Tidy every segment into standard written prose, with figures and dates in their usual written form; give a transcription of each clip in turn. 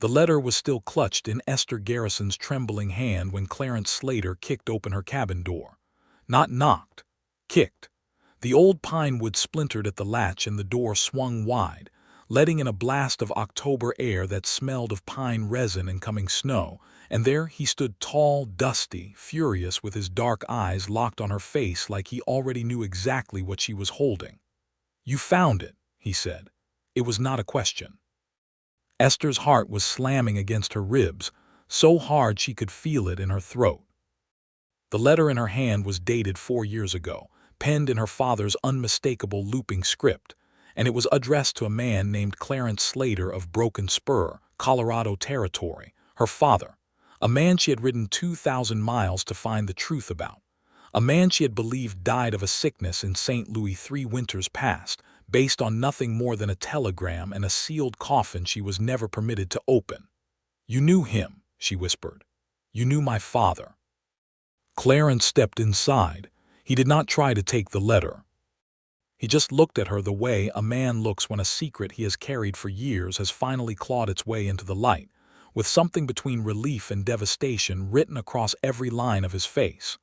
The letter was still clutched in Esther Garrison's trembling hand when Clarence Slater kicked open her cabin door. Not knocked. Kicked. The old pine wood splintered at the latch and the door swung wide, letting in a blast of October air that smelled of pine resin and coming snow, and there he stood tall, dusty, furious with his dark eyes locked on her face like he already knew exactly what she was holding. "You found it," he said. It was not a question. Esther's heart was slamming against her ribs, so hard she could feel it in her throat. The letter in her hand was dated 4 years ago, penned in her father's unmistakable looping script, and it was addressed to a man named Clarence Slater of Broken Spur, Colorado Territory, her father, a man she had ridden 2,000 miles to find the truth about, a man she had believed died of a sickness in St. Louis 3 winters past, based on nothing more than a telegram and a sealed coffin she was never permitted to open. "You knew him," she whispered. "You knew my father." Clarence stepped inside. He did not try to take the letter. He just looked at her the way a man looks when a secret he has carried for years has finally clawed its way into the light, with something between relief and devastation written across every line of his face.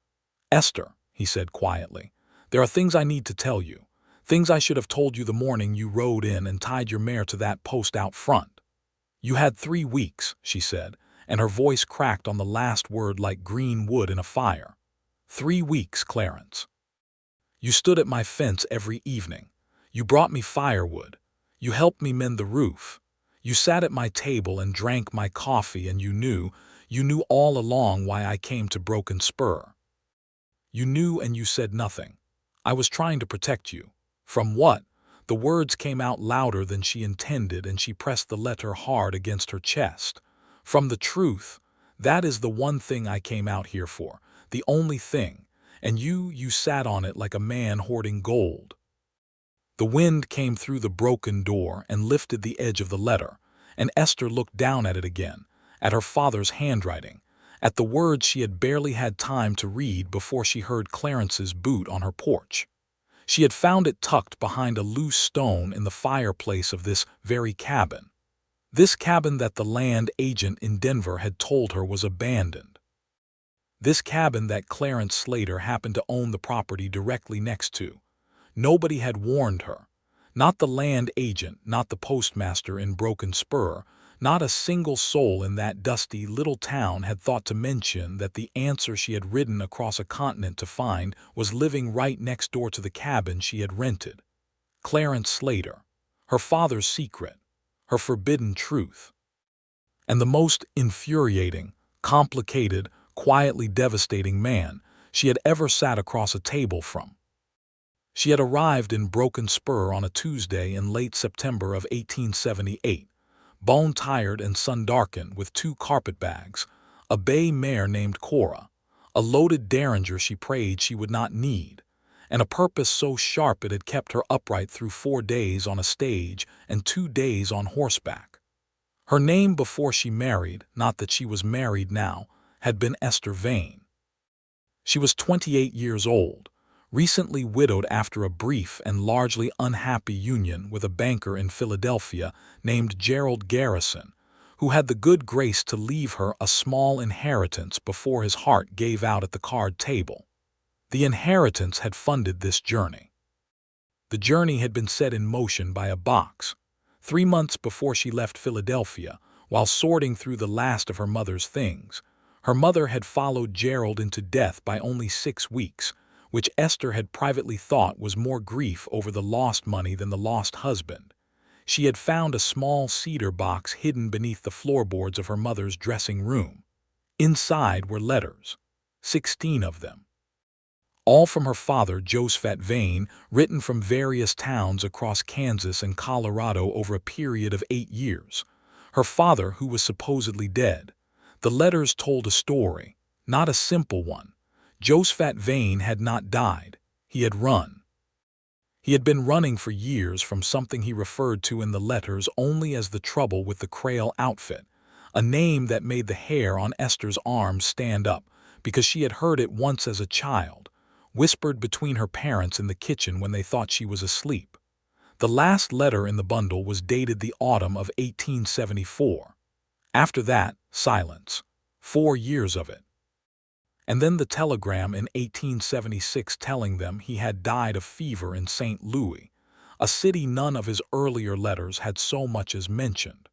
"Esther," he said quietly, "there are things I need to tell you. Things I should have told you the morning you rode in and tied your mare to that post out front." "You had 3 weeks," she said, and her voice cracked on the last word like green wood in a fire. "3 weeks, Clarence. You stood at my fence every evening. You brought me firewood. You helped me mend the roof. You sat at my table and drank my coffee, and you knew all along why I came to Broken Spur. You knew, and you said nothing. I was trying to protect you." From what? The words came out louder than she intended, and she pressed the letter hard against her chest. "From the truth. That is the one thing I came out here for, the only thing, and you sat on it like a man hoarding gold." The wind came through the broken door and lifted the edge of the letter, and Esther looked down at it again, at her father's handwriting, at the words she had barely had time to read before she heard Clarence's boot on her porch. She had found it tucked behind a loose stone in the fireplace of this very cabin. This cabin that the land agent in Denver had told her was abandoned. This cabin that Clarence Slater happened to own the property directly next to. Nobody had warned her. Not the land agent, not the postmaster in Broken Spur, not a single soul in that dusty little town had thought to mention that the answer she had ridden across a continent to find was living right next door to the cabin she had rented. Clarence Slater, her father's secret, her forbidden truth. And the most infuriating, complicated, quietly devastating man she had ever sat across a table from. She had arrived in Broken Spur on a Tuesday in late September of 1878, bone-tired and sun-darkened, with 2 carpetbags, a bay mare named Cora, a loaded derringer she prayed she would not need, and a purpose so sharp it had kept her upright through 4 days on a stage and 2 days on horseback. Her name before she married, not that she was married now, had been Esther Vane. She was 28 years old, recently widowed after a brief and largely unhappy union with a banker in Philadelphia named Gerald Garrison, who had the good grace to leave her a small inheritance before his heart gave out at the card table. The inheritance had funded this journey. The journey had been set in motion by a box. 3 months before she left Philadelphia, while sorting through the last of her mother's things, her mother had followed Gerald into death by only 6 weeks, which Esther had privately thought was more grief over the lost money than the lost husband. She had found a small cedar box hidden beneath the floorboards of her mother's dressing room. Inside were letters, 16 of them. All from her father, Josephat Vane, written from various towns across Kansas and Colorado over a period of 8 years. Her father, who was supposedly dead. The letters told a story, not a simple one. Josephat Vane had not died. He had run. He had been running for years from something he referred to in the letters only as the trouble with the Crail outfit, a name that made the hair on Esther's arms stand up because she had heard it once as a child, whispered between her parents in the kitchen when they thought she was asleep. The last letter in the bundle was dated the autumn of 1874. After that, silence. 4 years of it. And then the telegram in 1876 telling them he had died of fever in St. Louis, a city none of his earlier letters had so much as mentioned.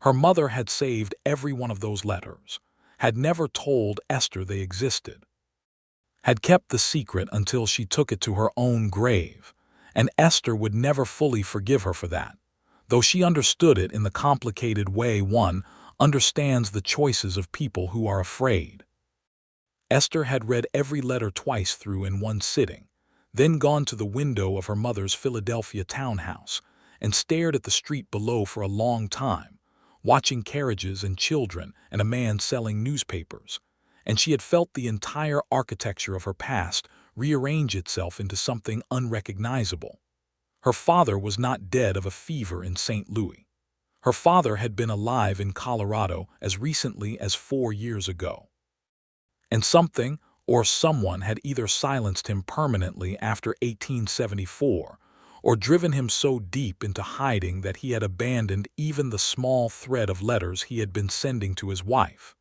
Her mother had saved every one of those letters, had never told Esther they existed, had kept the secret until she took it to her own grave, and Esther would never fully forgive her for that, though she understood it in the complicated way one understands the choices of people who are afraid. Esther had read every letter twice through in one sitting, then gone to the window of her mother's Philadelphia townhouse and stared at the street below for a long time, watching carriages and children and a man selling newspapers, and she had felt the entire architecture of her past rearrange itself into something unrecognizable. Her father was not dead of a fever in St. Louis. Her father had been alive in Colorado as recently as 4 years ago. And something or someone had either silenced him permanently after 1874 or driven him so deep into hiding that he had abandoned even the small thread of letters he had been sending to his wife.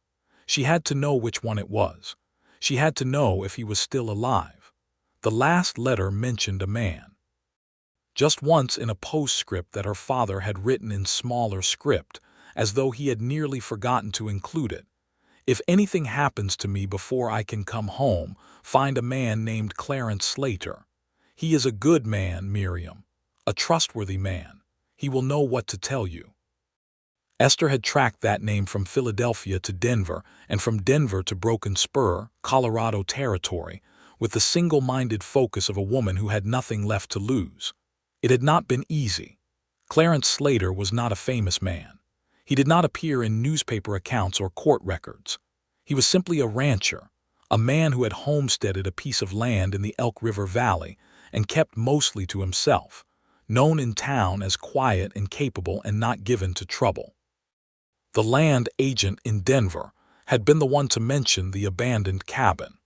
She had to know which one it was. She had to know if he was still alive. The last letter mentioned a man. Just once in a postscript that her father had written in smaller script, as though he had nearly forgotten to include it. If anything happens to me before I can come home, find a man named Clarence Slater. He is a good man, Miriam, a trustworthy man. He will know what to tell you. Esther had tracked that name from Philadelphia to Denver and from Denver to Broken Spur, Colorado territory, with the single-minded focus of a woman who had nothing left to lose. It had not been easy. Clarence Slater was not a famous man. He did not appear in newspaper accounts or court records. He was simply a rancher, a man who had homesteaded a piece of land in the Elk River Valley and kept mostly to himself, known in town as quiet and capable and not given to trouble. The land agent in Denver had been the one to mention the abandoned cabin.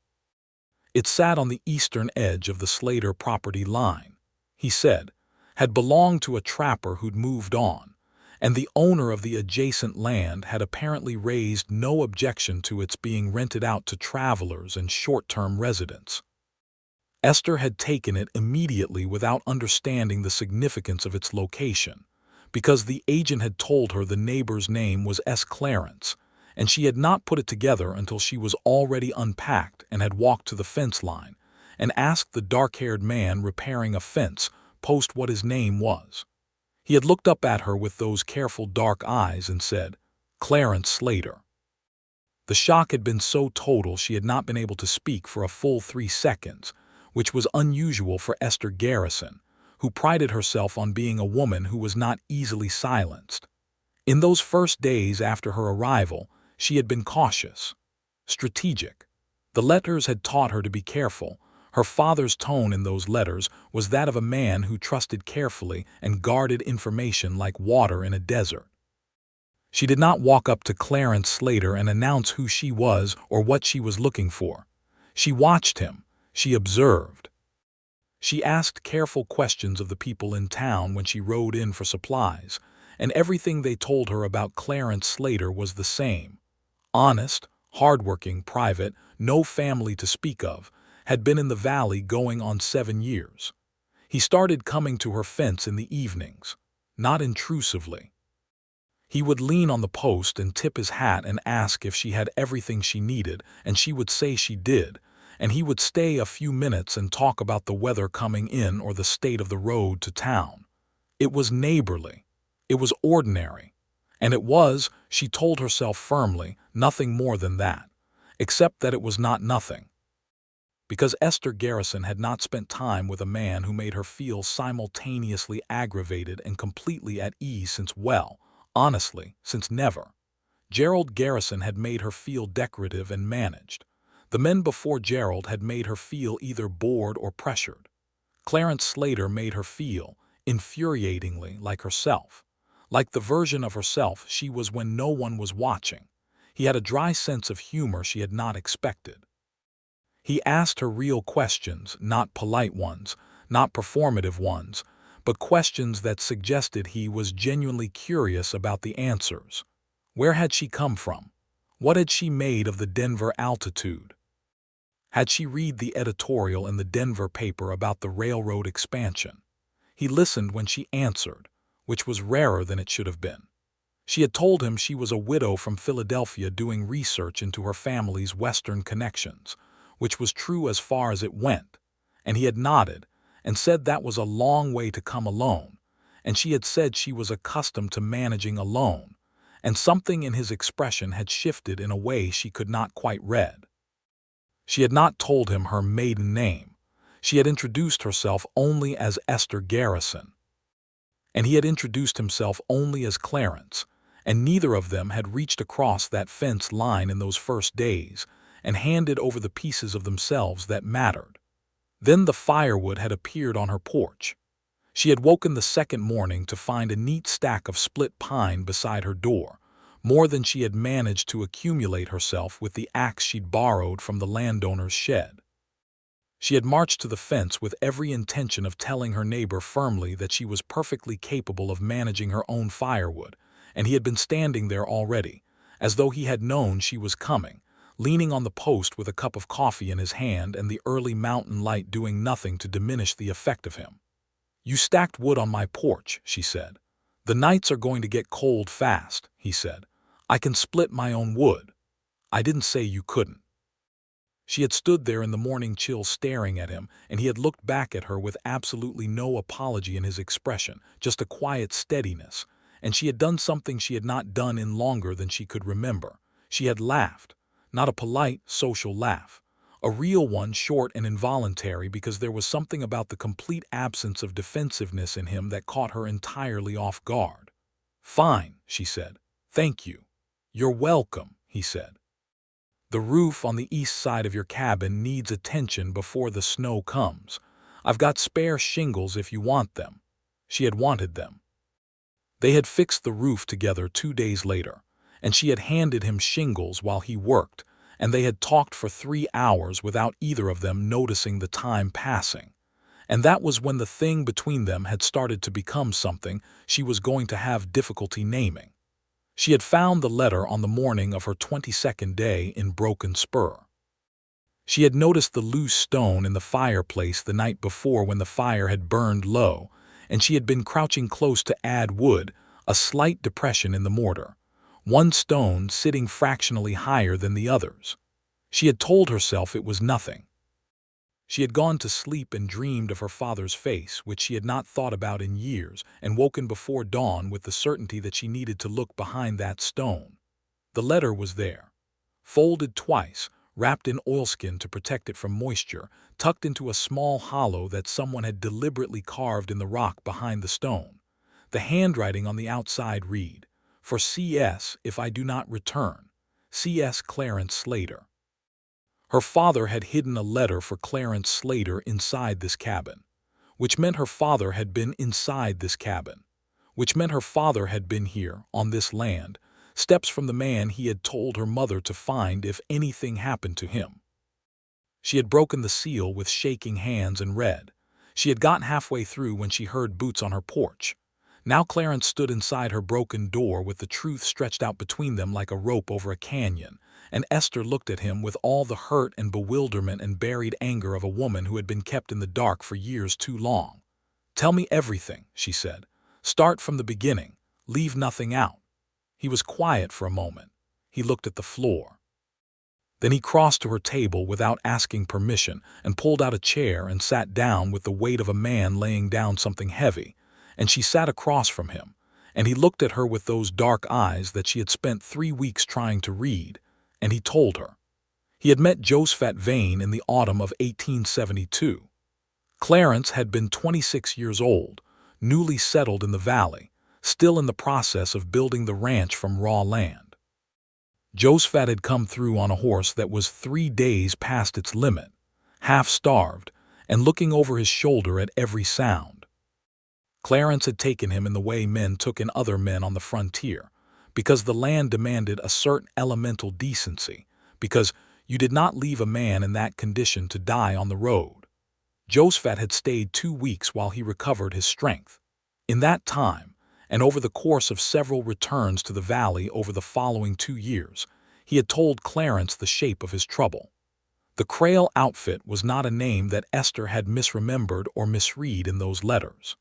It sat on the eastern edge of the Slater property line, he said, had belonged to a trapper who'd moved on, and the owner of the adjacent land had apparently raised no objection to its being rented out to travelers and short-term residents. Esther had taken it immediately without understanding the significance of its location, because the agent had told her the neighbor's name was S. Clarence, and she had not put it together until she was already unpacked and had walked to the fence line and asked the dark-haired man repairing a fence post what his name was. He had looked up at her with those careful dark eyes and said, "Clarence Slater." The shock had been so total she had not been able to speak for a full 3 seconds, which was unusual for Esther Garrison, who prided herself on being a woman who was not easily silenced. In those first days after her arrival, she had been cautious, strategic. The letters had taught her to be careful. Her father's tone in those letters was that of a man who trusted carefully and guarded information like water in a desert. She did not walk up to Clarence Slater and announce who she was or what she was looking for. She watched him. She observed. She asked careful questions of the people in town when she rode in for supplies, and everything they told her about Clarence Slater was the same. Honest, hardworking, private, no family to speak of, had been in the valley going on 7 years. He started coming to her fence in the evenings, not intrusively. He would lean on the post and tip his hat and ask if she had everything she needed, and she would say she did, and he would stay a few minutes and talk about the weather coming in or the state of the road to town. It was neighborly. It was ordinary. And it was, she told herself firmly, nothing more than that, except that it was not nothing. Because Esther Garrison had not spent time with a man who made her feel simultaneously aggravated and completely at ease since, well, honestly, since never. Gerald Garrison had made her feel decorative and managed. The men before Gerald had made her feel either bored or pressured. Clarence Slater made her feel, infuriatingly, like herself. Like the version of herself she was when no one was watching. He had a dry sense of humor she had not expected. He asked her real questions, not polite ones, not performative ones, but questions that suggested he was genuinely curious about the answers. Where had she come from? What had she made of the Denver altitude? Had she read the editorial in the Denver paper about the railroad expansion? He listened when she answered, which was rarer than it should have been. She had told him she was a widow from Philadelphia doing research into her family's Western connections, which was true as far as it went, and he had nodded and said that was a long way to come alone, and she had said she was accustomed to managing alone, and something in his expression had shifted in a way she could not quite read. She had not told him her maiden name. She had introduced herself only as Esther Garrison, and he had introduced himself only as Clarence, and neither of them had reached across that fence line in those first days and handed over the pieces of themselves that mattered. Then the firewood had appeared on her porch. She had woken the second morning to find a neat stack of split pine beside her door, more than she had managed to accumulate herself with the axe she'd borrowed from the landowner's shed. She had marched to the fence with every intention of telling her neighbor firmly that she was perfectly capable of managing her own firewood, and he had been standing there already, as though he had known she was coming, leaning on the post with a cup of coffee in his hand and the early mountain light doing nothing to diminish the effect of him. "You stacked wood on my porch," she said. "The nights are going to get cold fast," he said. "I can split my own wood." "I didn't say you couldn't." She had stood there in the morning chill staring at him, and he had looked back at her with absolutely no apology in his expression, just a quiet steadiness, and she had done something she had not done in longer than she could remember. She had laughed, not a polite, social laugh, a real one, short and involuntary, because there was something about the complete absence of defensiveness in him that caught her entirely off guard. "Fine," she said. "Thank you." "You're welcome," he said. "The roof on the east side of your cabin needs attention before the snow comes. I've got spare shingles if you want them." She had wanted them. They had fixed the roof together 2 days later, and she had handed him shingles while he worked, and they had talked for 3 hours without either of them noticing the time passing. And that was when the thing between them had started to become something she was going to have difficulty naming. She had found the letter on the morning of her 22nd day in Broken Spur. She had noticed the loose stone in the fireplace the night before when the fire had burned low, and she had been crouching close to add wood, a slight depression in the mortar, one stone sitting fractionally higher than the others. She had told herself it was nothing. She had gone to sleep and dreamed of her father's face, which she had not thought about in years, and woken before dawn with the certainty that she needed to look behind that stone. The letter was there, folded twice, wrapped in oilskin to protect it from moisture, tucked into a small hollow that someone had deliberately carved in the rock behind the stone. The handwriting on the outside read, "For C.S. if I do not return. C.S. Clarence Slater." Her father had hidden a letter for Clarence Slater inside this cabin, which meant her father had been inside this cabin, which meant her father had been here, on this land, steps from the man he had told her mother to find if anything happened to him. She had broken the seal with shaking hands and read. She had gotten halfway through when she heard boots on her porch. Now Clarence stood inside her broken door with the truth stretched out between them like a rope over a canyon, and Esther looked at him with all the hurt and bewilderment and buried anger of a woman who had been kept in the dark for years too long. "Tell me everything," she said. "Start from the beginning. Leave nothing out." He was quiet for a moment. He looked at the floor. Then he crossed to her table without asking permission and pulled out a chair and sat down with the weight of a man laying down something heavy, and she sat across from him, and he looked at her with those dark eyes that she had spent 3 weeks trying to read, and he told her. He had met Josephat Vane in the autumn of 1872. Clarence had been 26 years old, newly settled in the valley, still in the process of building the ranch from raw land. Josephat had come through on a horse that was 3 days past its limit, half-starved, and looking over his shoulder at every sound. Clarence had taken him in the way men took in other men on the frontier, because the land demanded a certain elemental decency, because you did not leave a man in that condition to die on the road. Josephat had stayed 2 weeks while he recovered his strength. In that time, and over the course of several returns to the valley over the following 2 years, he had told Clarence the shape of his trouble. The Crail outfit was not a name that Esther had misremembered or misread in those letters.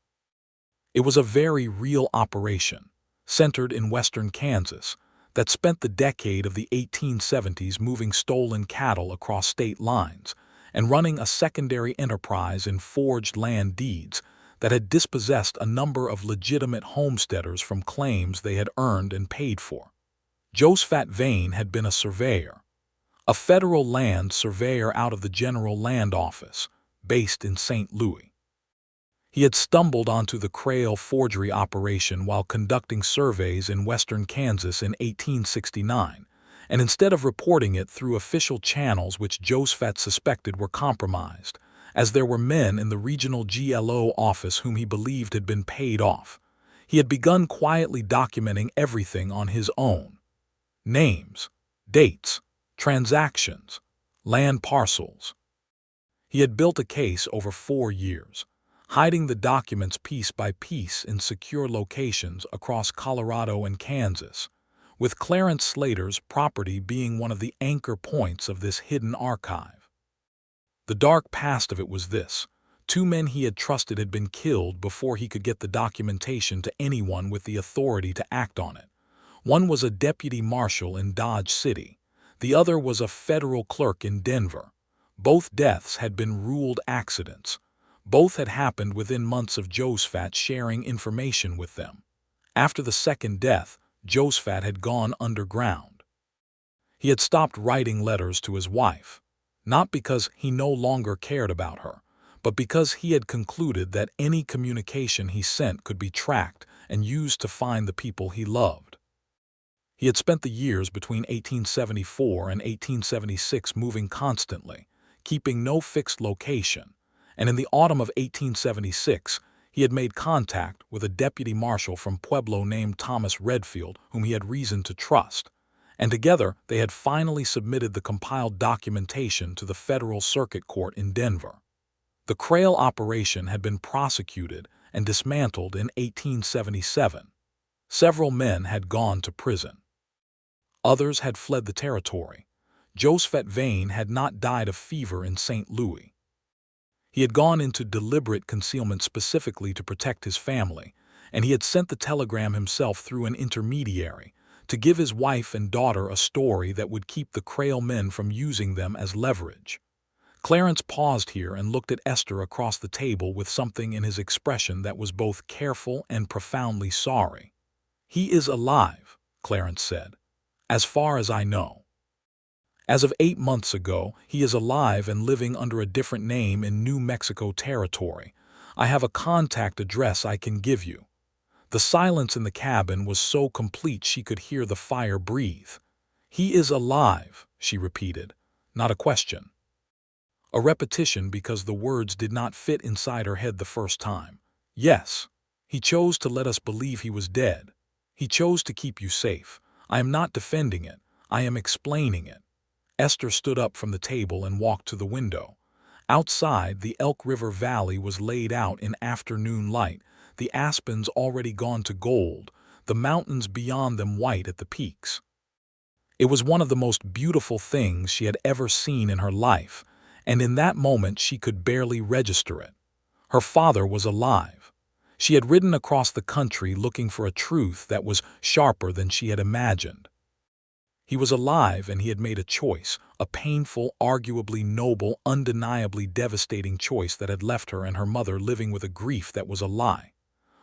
It was a very real operation, centered in western Kansas, that spent the decade of the 1870s moving stolen cattle across state lines and running a secondary enterprise in forged land deeds that had dispossessed a number of legitimate homesteaders from claims they had earned and paid for. Josephat Vane had been a surveyor, a federal land surveyor out of the General Land Office, based in St. Louis. He had stumbled onto the Crail forgery operation while conducting surveys in western Kansas in 1869, and instead of reporting it through official channels which Josephat suspected were compromised, as there were men in the regional GLO office whom he believed had been paid off, he had begun quietly documenting everything on his own: names, dates, transactions, land parcels. He had built a case over 4 years, hiding the documents piece by piece in secure locations across Colorado and Kansas, with Clarence Slater's property being one of the anchor points of this hidden archive. The dark past of it was this: 2 men he had trusted had been killed before he could get the documentation to anyone with the authority to act on it. One was a deputy marshal in Dodge City. The other was a federal clerk in Denver. Both deaths had been ruled accidents. Both had happened within months of Josephat sharing information with them. After the second death, Josephat had gone underground. He had stopped writing letters to his wife, not because he no longer cared about her, but because he had concluded that any communication he sent could be tracked and used to find the people he loved. He had spent the years between 1874 and 1876 moving constantly, keeping no fixed location, and in the autumn of 1876 he had made contact with a deputy marshal from Pueblo named Thomas Redfield, whom he had reason to trust, and together they had finally submitted the compiled documentation to the Federal Circuit Court in Denver. The Crail operation had been prosecuted and dismantled in 1877. Several men had gone to prison. Others had fled the territory. Josephat Vane had not died of fever in St. Louis. He had gone into deliberate concealment specifically to protect his family, and he had sent the telegram himself through an intermediary to give his wife and daughter a story that would keep the Crail men from using them as leverage. Clarence paused here and looked at Esther across the table with something in his expression that was both careful and profoundly sorry. "He is alive," Clarence said, "as far as I know. As of 8 months ago, he is alive and living under a different name in New Mexico territory. I have a contact address I can give you." The silence in the cabin was so complete she could hear the fire breathe. "He is alive," she repeated, not a question. A repetition because the words did not fit inside her head the first time. "Yes. He chose to let us believe he was dead. He chose to keep you safe. I am not defending it. I am explaining it." Esther stood up from the table and walked to the window. Outside, the Elk River Valley was laid out in afternoon light, the aspens already gone to gold, the mountains beyond them white at the peaks. It was one of the most beautiful things she had ever seen in her life, and in that moment she could barely register it. Her father was alive. She had ridden across the country looking for a truth that was sharper than she had imagined. He was alive, and he had made a choice, a painful, arguably noble, undeniably devastating choice that had left her and her mother living with a grief that was a lie.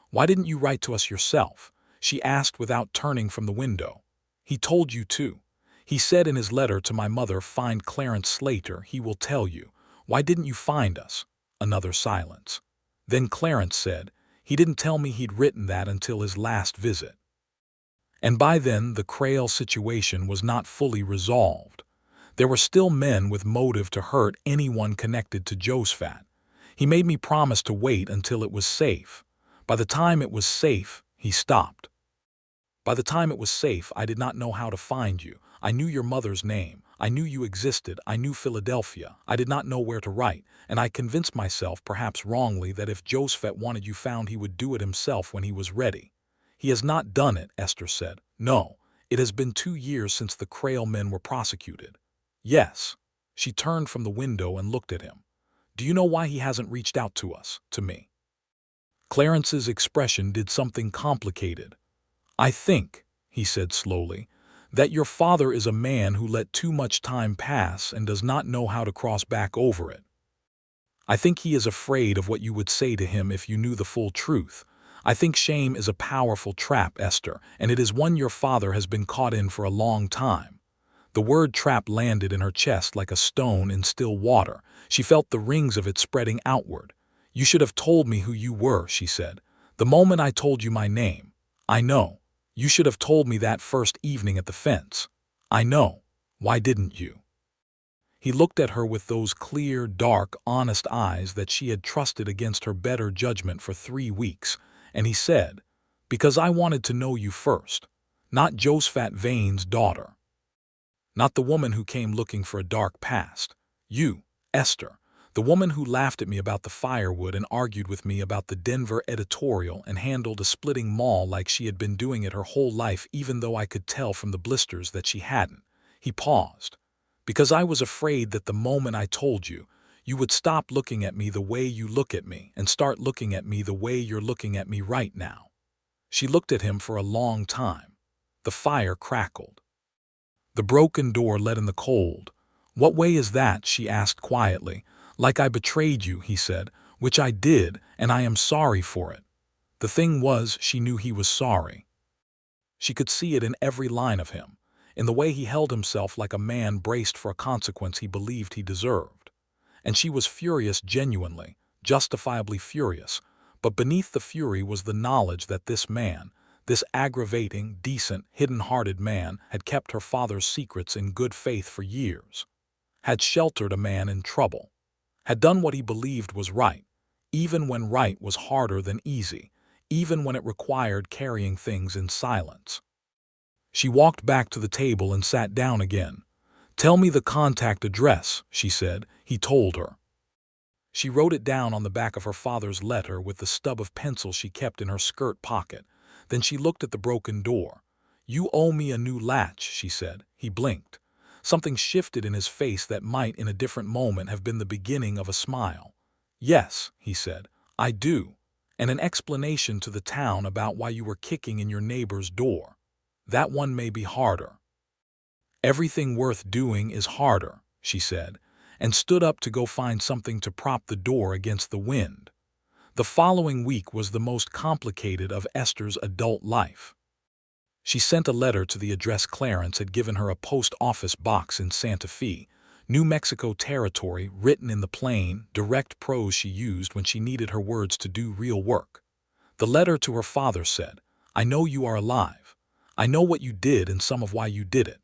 "Why didn't you write to us yourself?" she asked without turning from the window. "He told you to. He said in his letter to my mother, 'Find Clarence Slater, he will tell you.' Why didn't you find us?" Another silence. Then Clarence said, "He didn't tell me he'd written that until his last visit." And by then the Crail situation was not fully resolved. There were still men with motive to hurt anyone connected to Josephat. "He made me promise to wait until it was safe. By the time it was safe," he stopped. "By the time it was safe, I did not know how to find you. I knew your mother's name. I knew you existed. I knew Philadelphia. I did not know where to write, and I convinced myself, perhaps wrongly, that if Josephat wanted you found he would do it himself when he was ready. He has not done it, Esther said. No, it has been 2 years since the Crail men were prosecuted. Yes. She turned from the window and looked at him. Do you know why he hasn't reached out to us, to me? Clarence's expression did something complicated. I think, he said slowly, that your father is a man who let too much time pass and does not know how to cross back over it. I think he is afraid of what you would say to him if you knew the full truth. I think shame is a powerful trap, Esther, and it is one your father has been caught in for a long time. The word trap landed in her chest like a stone in still water. She felt the rings of it spreading outward. You should have told me who you were, she said. The moment I told you my name. I know. You should have told me that first evening at the fence. I know. Why didn't you? He looked at her with those clear, dark, honest eyes that she had trusted against her better judgment for 3 weeks, and he said, Because I wanted to know you first, not Josephat Vane's daughter. Not the woman who came looking for a dark past. You, Esther, the woman who laughed at me about the firewood and argued with me about the Denver editorial and handled a splitting maul like she had been doing it her whole life even though I could tell from the blisters that she hadn't. He paused. Because I was afraid that the moment I told you, you would stop looking at me the way you look at me and start looking at me the way you're looking at me right now. She looked at him for a long time. The fire crackled. The broken door let in the cold. What way is that? She asked quietly. Like I betrayed you, he said, which I did, and I am sorry for it. The thing was, she knew he was sorry. She could see it in every line of him, in the way he held himself like a man braced for a consequence he believed he deserved. And she was furious genuinely, justifiably furious, but beneath the fury was the knowledge that this man, this aggravating, decent, hidden-hearted man, had kept her father's secrets in good faith for years, had sheltered a man in trouble, had done what he believed was right, even when right was harder than easy, even when it required carrying things in silence. She walked back to the table and sat down again. Tell me the contact address, she said. He told her. She wrote it down on the back of her father's letter with the stub of pencil she kept in her skirt pocket. Then she looked at the broken door. You owe me a new latch, she said. He blinked. Something shifted in his face that might in a different moment have been the beginning of a smile. Yes, he said, I do. And an explanation to the town about why you were kicking in your neighbor's door. That one may be harder. Everything worth doing is harder, she said, and stood up to go find something to prop the door against the wind. The following week was the most complicated of Esther's adult life. She sent a letter to the address Clarence had given her, a post office box in Santa Fe, New Mexico territory, written in the plain, direct prose she used when she needed her words to do real work. The letter to her father said, I know you are alive. I know what you did and some of why you did it.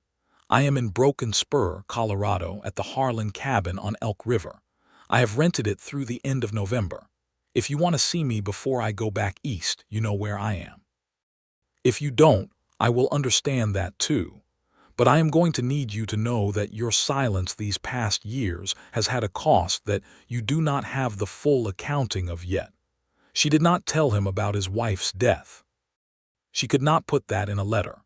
I am in Broken Spur, Colorado, at the Harlan cabin on Elk River. I have rented it through the end of November. If you want to see me before I go back east, you know where I am. If you don't, I will understand that too. But I am going to need you to know that your silence these past years has had a cost that you do not have the full accounting of yet. She did not tell him about his wife's death. She could not put that in a letter.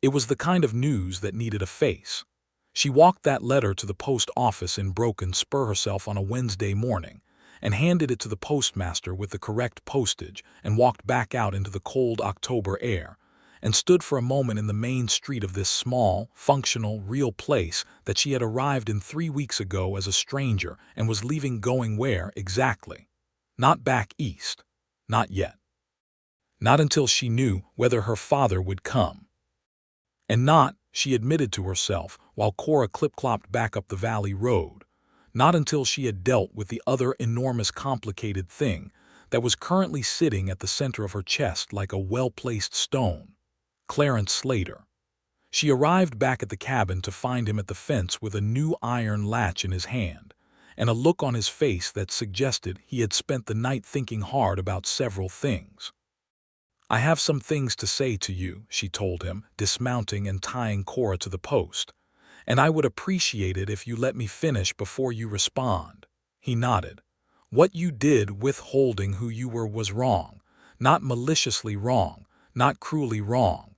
It was the kind of news that needed a face. She walked that letter to the post office in Broken Spur herself on a Wednesday morning, and handed it to the postmaster with the correct postage, and walked back out into the cold October air, and stood for a moment in the main street of this small, functional, real place that she had arrived in 3 weeks ago as a stranger and was leaving, going where exactly? Not back east. Not yet. Not until she knew whether her father would come. And not, she admitted to herself, while Cora clip-clopped back up the valley road, not until she had dealt with the other enormous complicated thing that was currently sitting at the center of her chest like a well-placed stone. Clarence Slater. She arrived back at the cabin to find him at the fence with a new iron latch in his hand, and a look on his face that suggested he had spent the night thinking hard about several things. I have some things to say to you, she told him, dismounting and tying Cora to the post, and I would appreciate it if you let me finish before you respond. He nodded. What you did withholding who you were was wrong, not maliciously wrong, not cruelly wrong.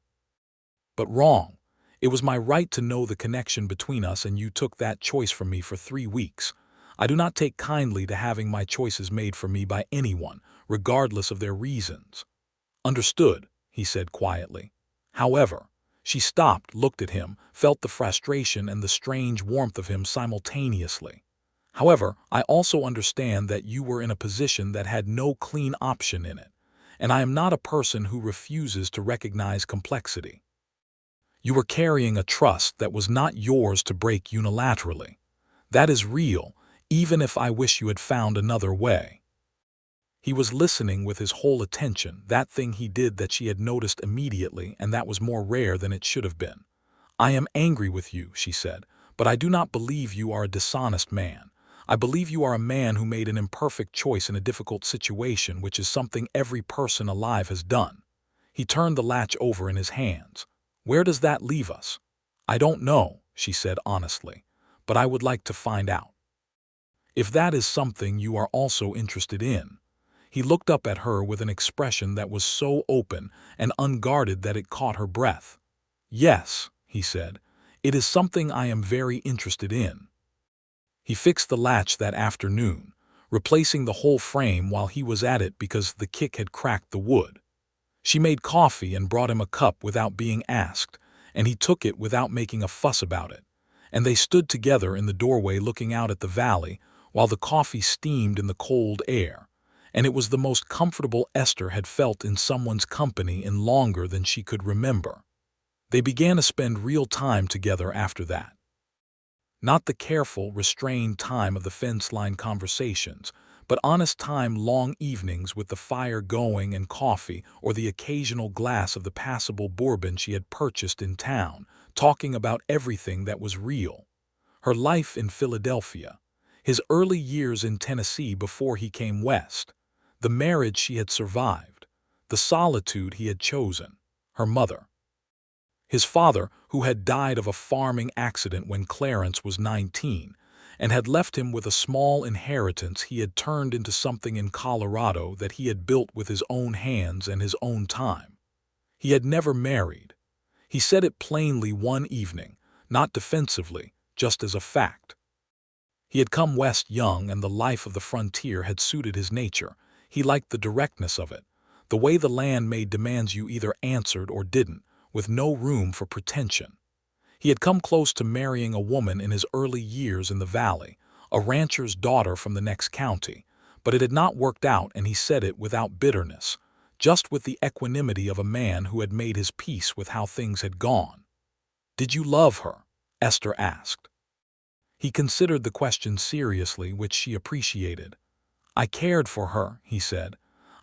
But wrong. It was my right to know the connection between us, and you took that choice from me for 3 weeks. I do not take kindly to having my choices made for me by anyone, regardless of their reasons. Understood, he said quietly. However, she stopped, looked at him, felt the frustration and the strange warmth of him simultaneously. However, I also understand that you were in a position that had no clean option in it, and I am not a person who refuses to recognize complexity. You were carrying a trust that was not yours to break unilaterally. That is real, even if I wish you had found another way. He was listening with his whole attention, that thing he did that she had noticed immediately, and that was more rare than it should have been. I am angry with you, she said, but I do not believe you are a dishonest man. I believe you are a man who made an imperfect choice in a difficult situation, which is something every person alive has done. He turned the latch over in his hands. Where does that leave us? I don't know, she said honestly, but I would like to find out. If that is something you are also interested in. He looked up at her with an expression that was so open and unguarded that it caught her breath. Yes, he said, it is something I am very interested in. He fixed the latch that afternoon, replacing the whole frame while he was at it because the kick had cracked the wood. She made coffee and brought him a cup without being asked, and he took it without making a fuss about it. And they stood together in the doorway looking out at the valley while the coffee steamed in the cold air. And it was the most comfortable Esther had felt in someone's company in longer than she could remember. They began to spend real time together after that. Not the careful, restrained time of the fence-line conversations, but honest time, long evenings with the fire going and coffee or the occasional glass of the passable bourbon she had purchased in town, talking about everything that was real. Her life in Philadelphia, his early years in Tennessee before he came west, the marriage she had survived, the solitude he had chosen, her mother. His father, who had died of a farming accident when Clarence was 19, and had left him with a small inheritance he had turned into something in Colorado that he had built with his own hands and his own time. He had never married. He said it plainly one evening, not defensively, just as a fact. He had come west young, and the life of the frontier had suited his nature. He liked the directness of it, the way the land made demands you either answered or didn't, with no room for pretension. He had come close to marrying a woman in his early years in the valley, a rancher's daughter from the next county, but it had not worked out, and he said it without bitterness, just with the equanimity of a man who had made his peace with how things had gone. "Did you love her?" Esther asked. He considered the question seriously, which she appreciated. "I cared for her," he said.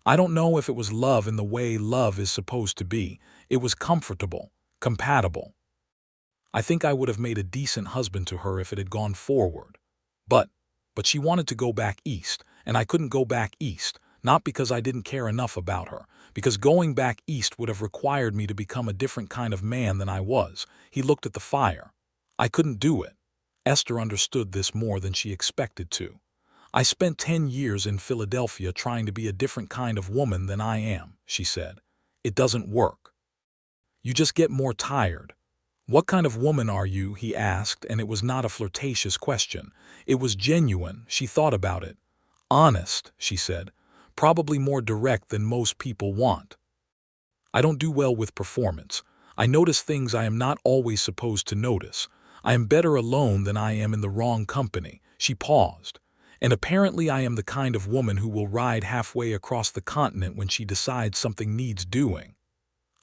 "I don't know if it was love in the way love is supposed to be. It was comfortable, compatible. I think I would have made a decent husband to her if it had gone forward. But she wanted to go back east, and I couldn't go back east, not because I didn't care enough about her, because going back east would have required me to become a different kind of man than I was." He looked at the fire. "I couldn't do it." Esther understood this more than she expected to. "I spent 10 years in Philadelphia trying to be a different kind of woman than I am," she said. "It doesn't work. You just get more tired." "What kind of woman are you?" he asked, and it was not a flirtatious question. It was genuine. She thought about it. "Honest," she said. "Probably more direct than most people want. I don't do well with performance. I notice things I am not always supposed to notice. I am better alone than I am in the wrong company." She paused. "And apparently I am the kind of woman who will ride halfway across the continent when she decides something needs doing."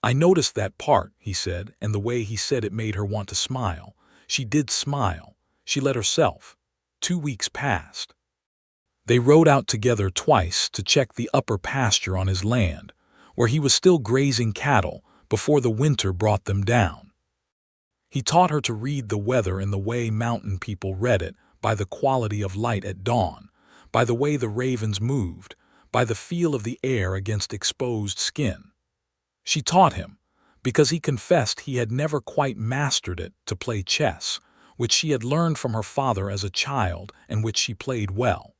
"I noticed that part," he said, and the way he said it made her want to smile. She did smile. She let herself. 2 weeks passed. They rode out together twice to check the upper pasture on his land, where he was still grazing cattle before the winter brought them down. He taught her to read the weather in the way mountain people read it, by the quality of light at dawn, by the way the ravens moved, by the feel of the air against exposed skin. She taught him, because he confessed he had never quite mastered it, to play chess, which she had learned from her father as a child and which she played well.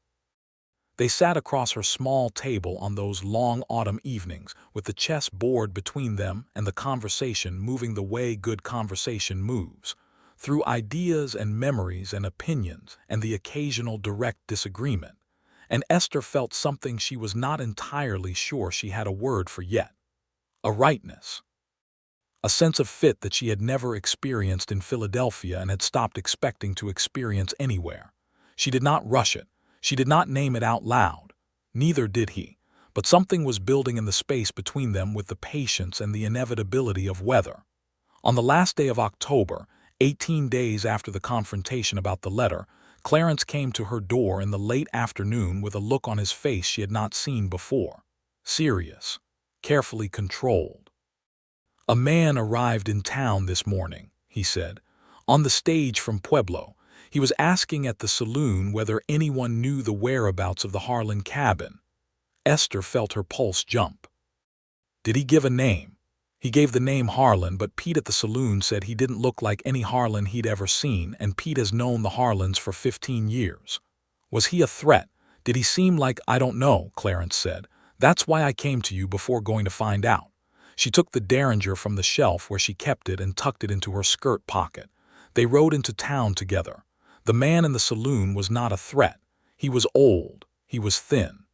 They sat across her small table on those long autumn evenings, with the chess board between them and the conversation moving the way good conversation moves, through ideas and memories and opinions and the occasional direct disagreement. And Esther felt something she was not entirely sure she had a word for yet. A rightness. A sense of fit that she had never experienced in Philadelphia and had stopped expecting to experience anywhere. She did not rush it. She did not name it out loud. Neither did he. But something was building in the space between them with the patience and the inevitability of weather. On the last day of October, 18 days after the confrontation about the letter, Clarence came to her door in the late afternoon with a look on his face she had not seen before. Serious. Carefully controlled. "A man arrived in town this morning," he said, "on the stage from Pueblo. He was asking at the saloon whether anyone knew the whereabouts of the Harlan cabin." Esther felt her pulse jump. "Did he give a name?" "He gave the name Harlan, but Pete at the saloon said he didn't look like any Harlan he'd ever seen, and Pete has known the Harlans for 15 years. "Was he a threat? Did he seem like—" "I don't know," Clarence said. "That's why I came to you before going to find out." She took the derringer from the shelf where she kept it and tucked it into her skirt pocket. They rode into town together. The man in the saloon was not a threat. He was old. He was thin.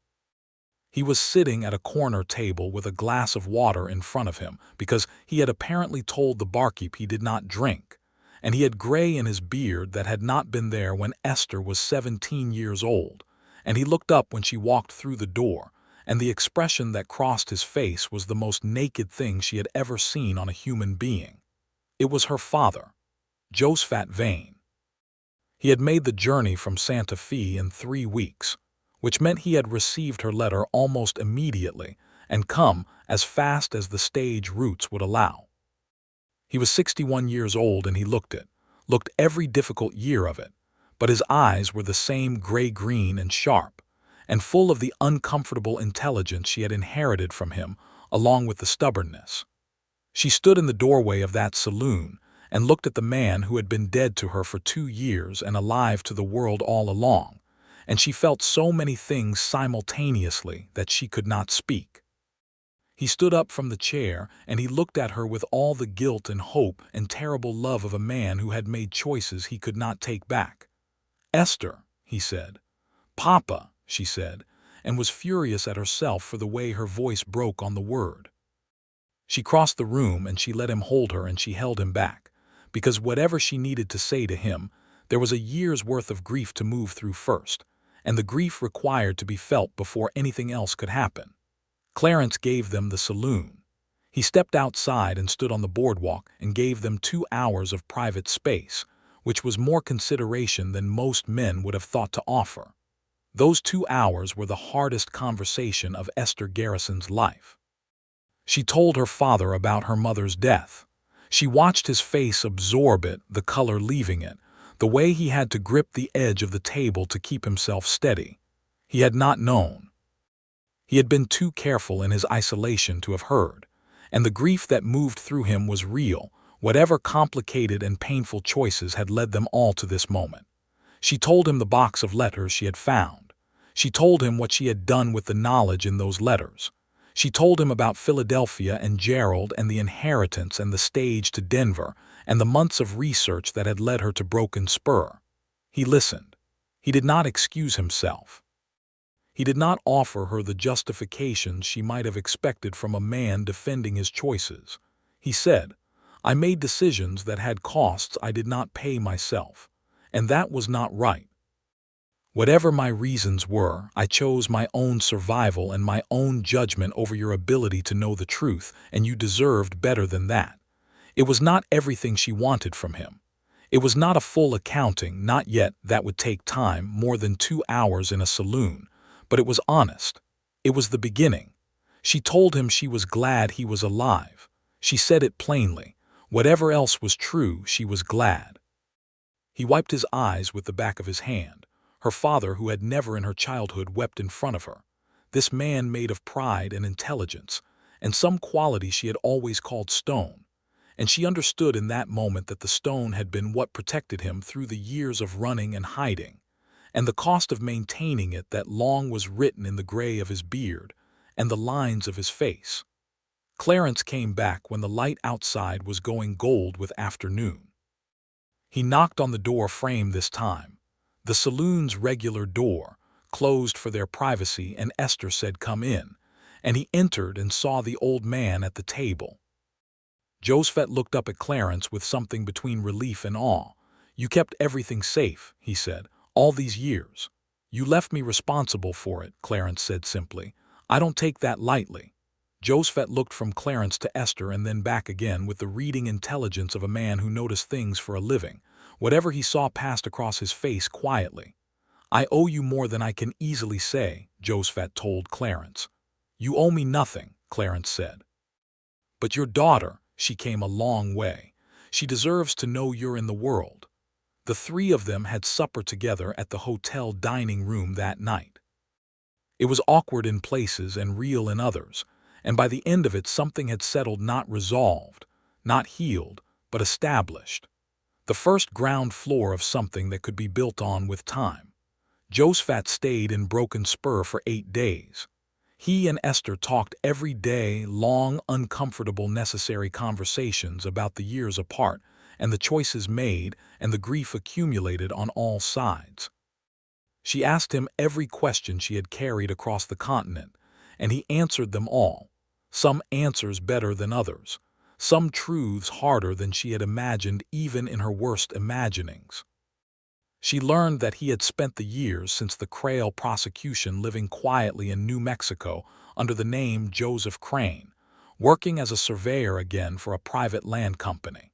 He was sitting at a corner table with a glass of water in front of him because he had apparently told the barkeep he did not drink, and he had gray in his beard that had not been there when Esther was 17 years old, and he looked up when she walked through the door, and the expression that crossed his face was the most naked thing she had ever seen on a human being. It was her father, Josephat Vane. He had made the journey from Santa Fe in 3 weeks, which meant he had received her letter almost immediately and come as fast as the stage routes would allow. He was 61 years old, and he looked every difficult year of it, but his eyes were the same gray-green and sharp, and full of the uncomfortable intelligence she had inherited from him, along with the stubbornness. She stood in the doorway of that saloon and looked at the man who had been dead to her for 2 years and alive to the world all along, and she felt so many things simultaneously that she could not speak. He stood up from the chair, and he looked at her with all the guilt and hope and terrible love of a man who had made choices he could not take back. "Esther," he said. "Papa," she said, and was furious at herself for the way her voice broke on the word. She crossed the room and she let him hold her, and she held him back, because whatever she needed to say to him, there was a year's worth of grief to move through first, and the grief required to be felt before anything else could happen. Clarence gave them the saloon. He stepped outside and stood on the boardwalk and gave them 2 hours of private space, which was more consideration than most men would have thought to offer. Those 2 hours were the hardest conversation of Esther Garrison's life. She told her father about her mother's death. She watched his face absorb it, the color leaving it, the way he had to grip the edge of the table to keep himself steady. He had not known. He had been too careful in his isolation to have heard, and the grief that moved through him was real, whatever complicated and painful choices had led them all to this moment. She told him the box of letters she had found. She told him what she had done with the knowledge in those letters. She told him about Philadelphia and Gerald and the inheritance and the stage to Denver and the months of research that had led her to Broken Spur. He listened. He did not excuse himself. He did not offer her the justifications she might have expected from a man defending his choices. He said, "I made decisions that had costs I did not pay myself, and that was not right. Whatever my reasons were, I chose my own survival and my own judgment over your ability to know the truth, and you deserved better than that." It was not everything she wanted from him. It was not a full accounting, not yet. That would take time, more than 2 hours in a saloon, but it was honest. It was the beginning. She told him she was glad he was alive. She said it plainly. Whatever else was true, she was glad. He wiped his eyes with the back of his hand. Her father, who had never in her childhood wept in front of her. This man made of pride and intelligence, and some quality she had always called stone. And she understood in that moment that the stone had been what protected him through the years of running and hiding. and the cost of maintaining it that long was written in the gray of his beard and the lines of his face. Clarence came back when the light outside was going gold with afternoon. He knocked on the door frame this time, the saloon's regular door, closed for their privacy, and Esther said, "Come in," and he entered and saw the old man at the table. Josephat looked up at Clarence with something between relief and awe. "You kept everything safe," he said, "all these years." "You left me responsible for it," Clarence said simply. "I don't take that lightly." Josephat looked from Clarence to Esther and then back again with the reading intelligence of a man who noticed things for a living. Whatever he saw passed across his face quietly. "I owe you more than I can easily say," Josephat told Clarence. "You owe me nothing," Clarence said. "But your daughter, she came a long way. She deserves to know you're in the world." The three of them had supper together at the hotel dining room that night. It was awkward in places and real in others, and by the end of it something had settled, not resolved, not healed, but established. The first ground floor of something that could be built on with time. Josephat stayed in Broken Spur for 8 days. He and Esther talked every day, long, uncomfortable, necessary conversations about the years apart and the choices made and the grief accumulated on all sides. She asked him every question she had carried across the continent, and he answered them all, some answers better than others, some truths harder than she had imagined even in her worst imaginings. She learned that he had spent the years since the Crail prosecution living quietly in New Mexico under the name Joseph Crane, working as a surveyor again for a private land company.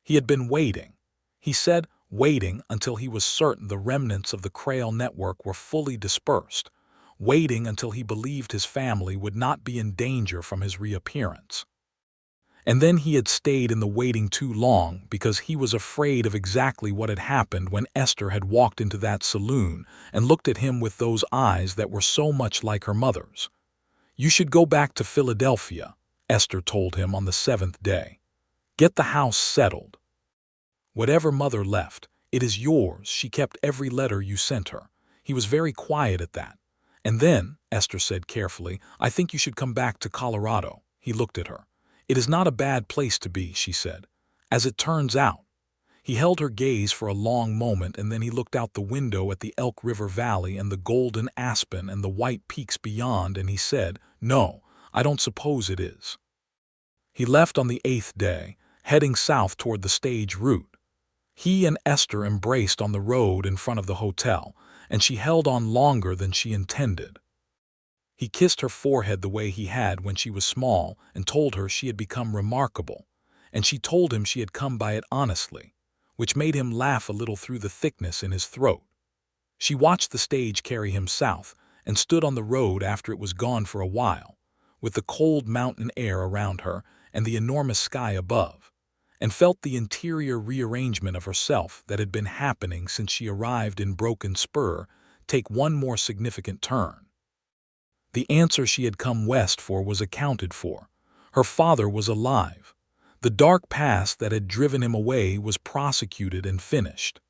He had been waiting, he said, waiting until he was certain the remnants of the Crail network were fully dispersed, waiting until he believed his family would not be in danger from his reappearance. And then he had stayed in the waiting too long because he was afraid of exactly what had happened when Esther had walked into that saloon and looked at him with those eyes that were so much like her mother's. "You should go back to Philadelphia," Esther told him on the 7th day. "Get the house settled. Whatever Mother left, it is yours. She kept every letter you sent her." He was very quiet at that. "And then," Esther said carefully, "I think you should come back to Colorado." He looked at her. "It is not a bad place to be," she said. "As it turns out." He held her gaze for a long moment, and then he looked out the window at the Elk River Valley and the golden aspen and the white peaks beyond, and he said, "No, I don't suppose it is." He left on the 8th day, heading south toward the stage route. He and Esther embraced on the road in front of the hotel, and she held on longer than she intended. He kissed her forehead the way he had when she was small and told her she had become remarkable, and she told him she had come by it honestly, which made him laugh a little through the thickness in his throat. She watched the stage carry him south and stood on the road after it was gone for a while, with the cold mountain air around her and the enormous sky above, and felt the interior rearrangement of herself that had been happening since she arrived in Broken Spur take one more significant turn. The answer she had come west for was accounted for. Her father was alive. The dark past that had driven him away was prosecuted and finished.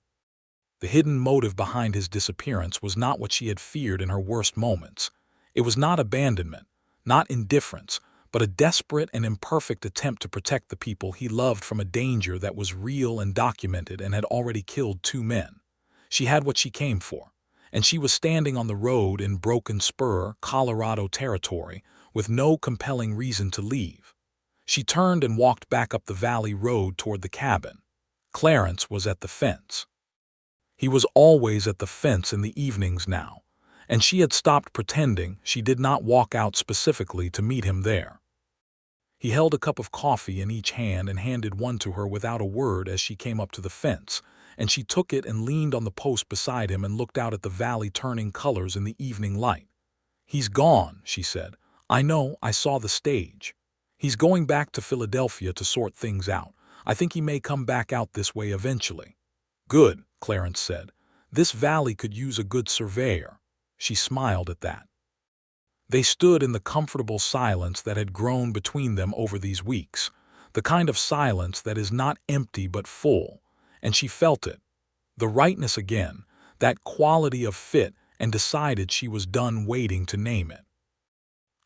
The hidden motive behind his disappearance was not what she had feared in her worst moments. It was not abandonment, not indifference, but a desperate and imperfect attempt to protect the people he loved from a danger that was real and documented and had already killed 2 men. She had what she came for, and she was standing on the road in Broken Spur, Colorado territory, with no compelling reason to leave. She turned and walked back up the valley road toward the cabin. Clarence was at the fence. He was always at the fence in the evenings now, and she had stopped pretending she did not walk out specifically to meet him there. He held a cup of coffee in each hand and handed one to her without a word as she came up to the fence, and she took it and leaned on the post beside him and looked out at the valley turning colors in the evening light. "He's gone," she said. "I know, I saw the stage. He's going back to Philadelphia to sort things out. I think he may come back out this way eventually." "Good," Clarence said. "This valley could use a good surveyor." She smiled at that. They stood in the comfortable silence that had grown between them over these weeks, the kind of silence that is not empty but full, and she felt it. The rightness again, that quality of fit, and decided she was done waiting to name it.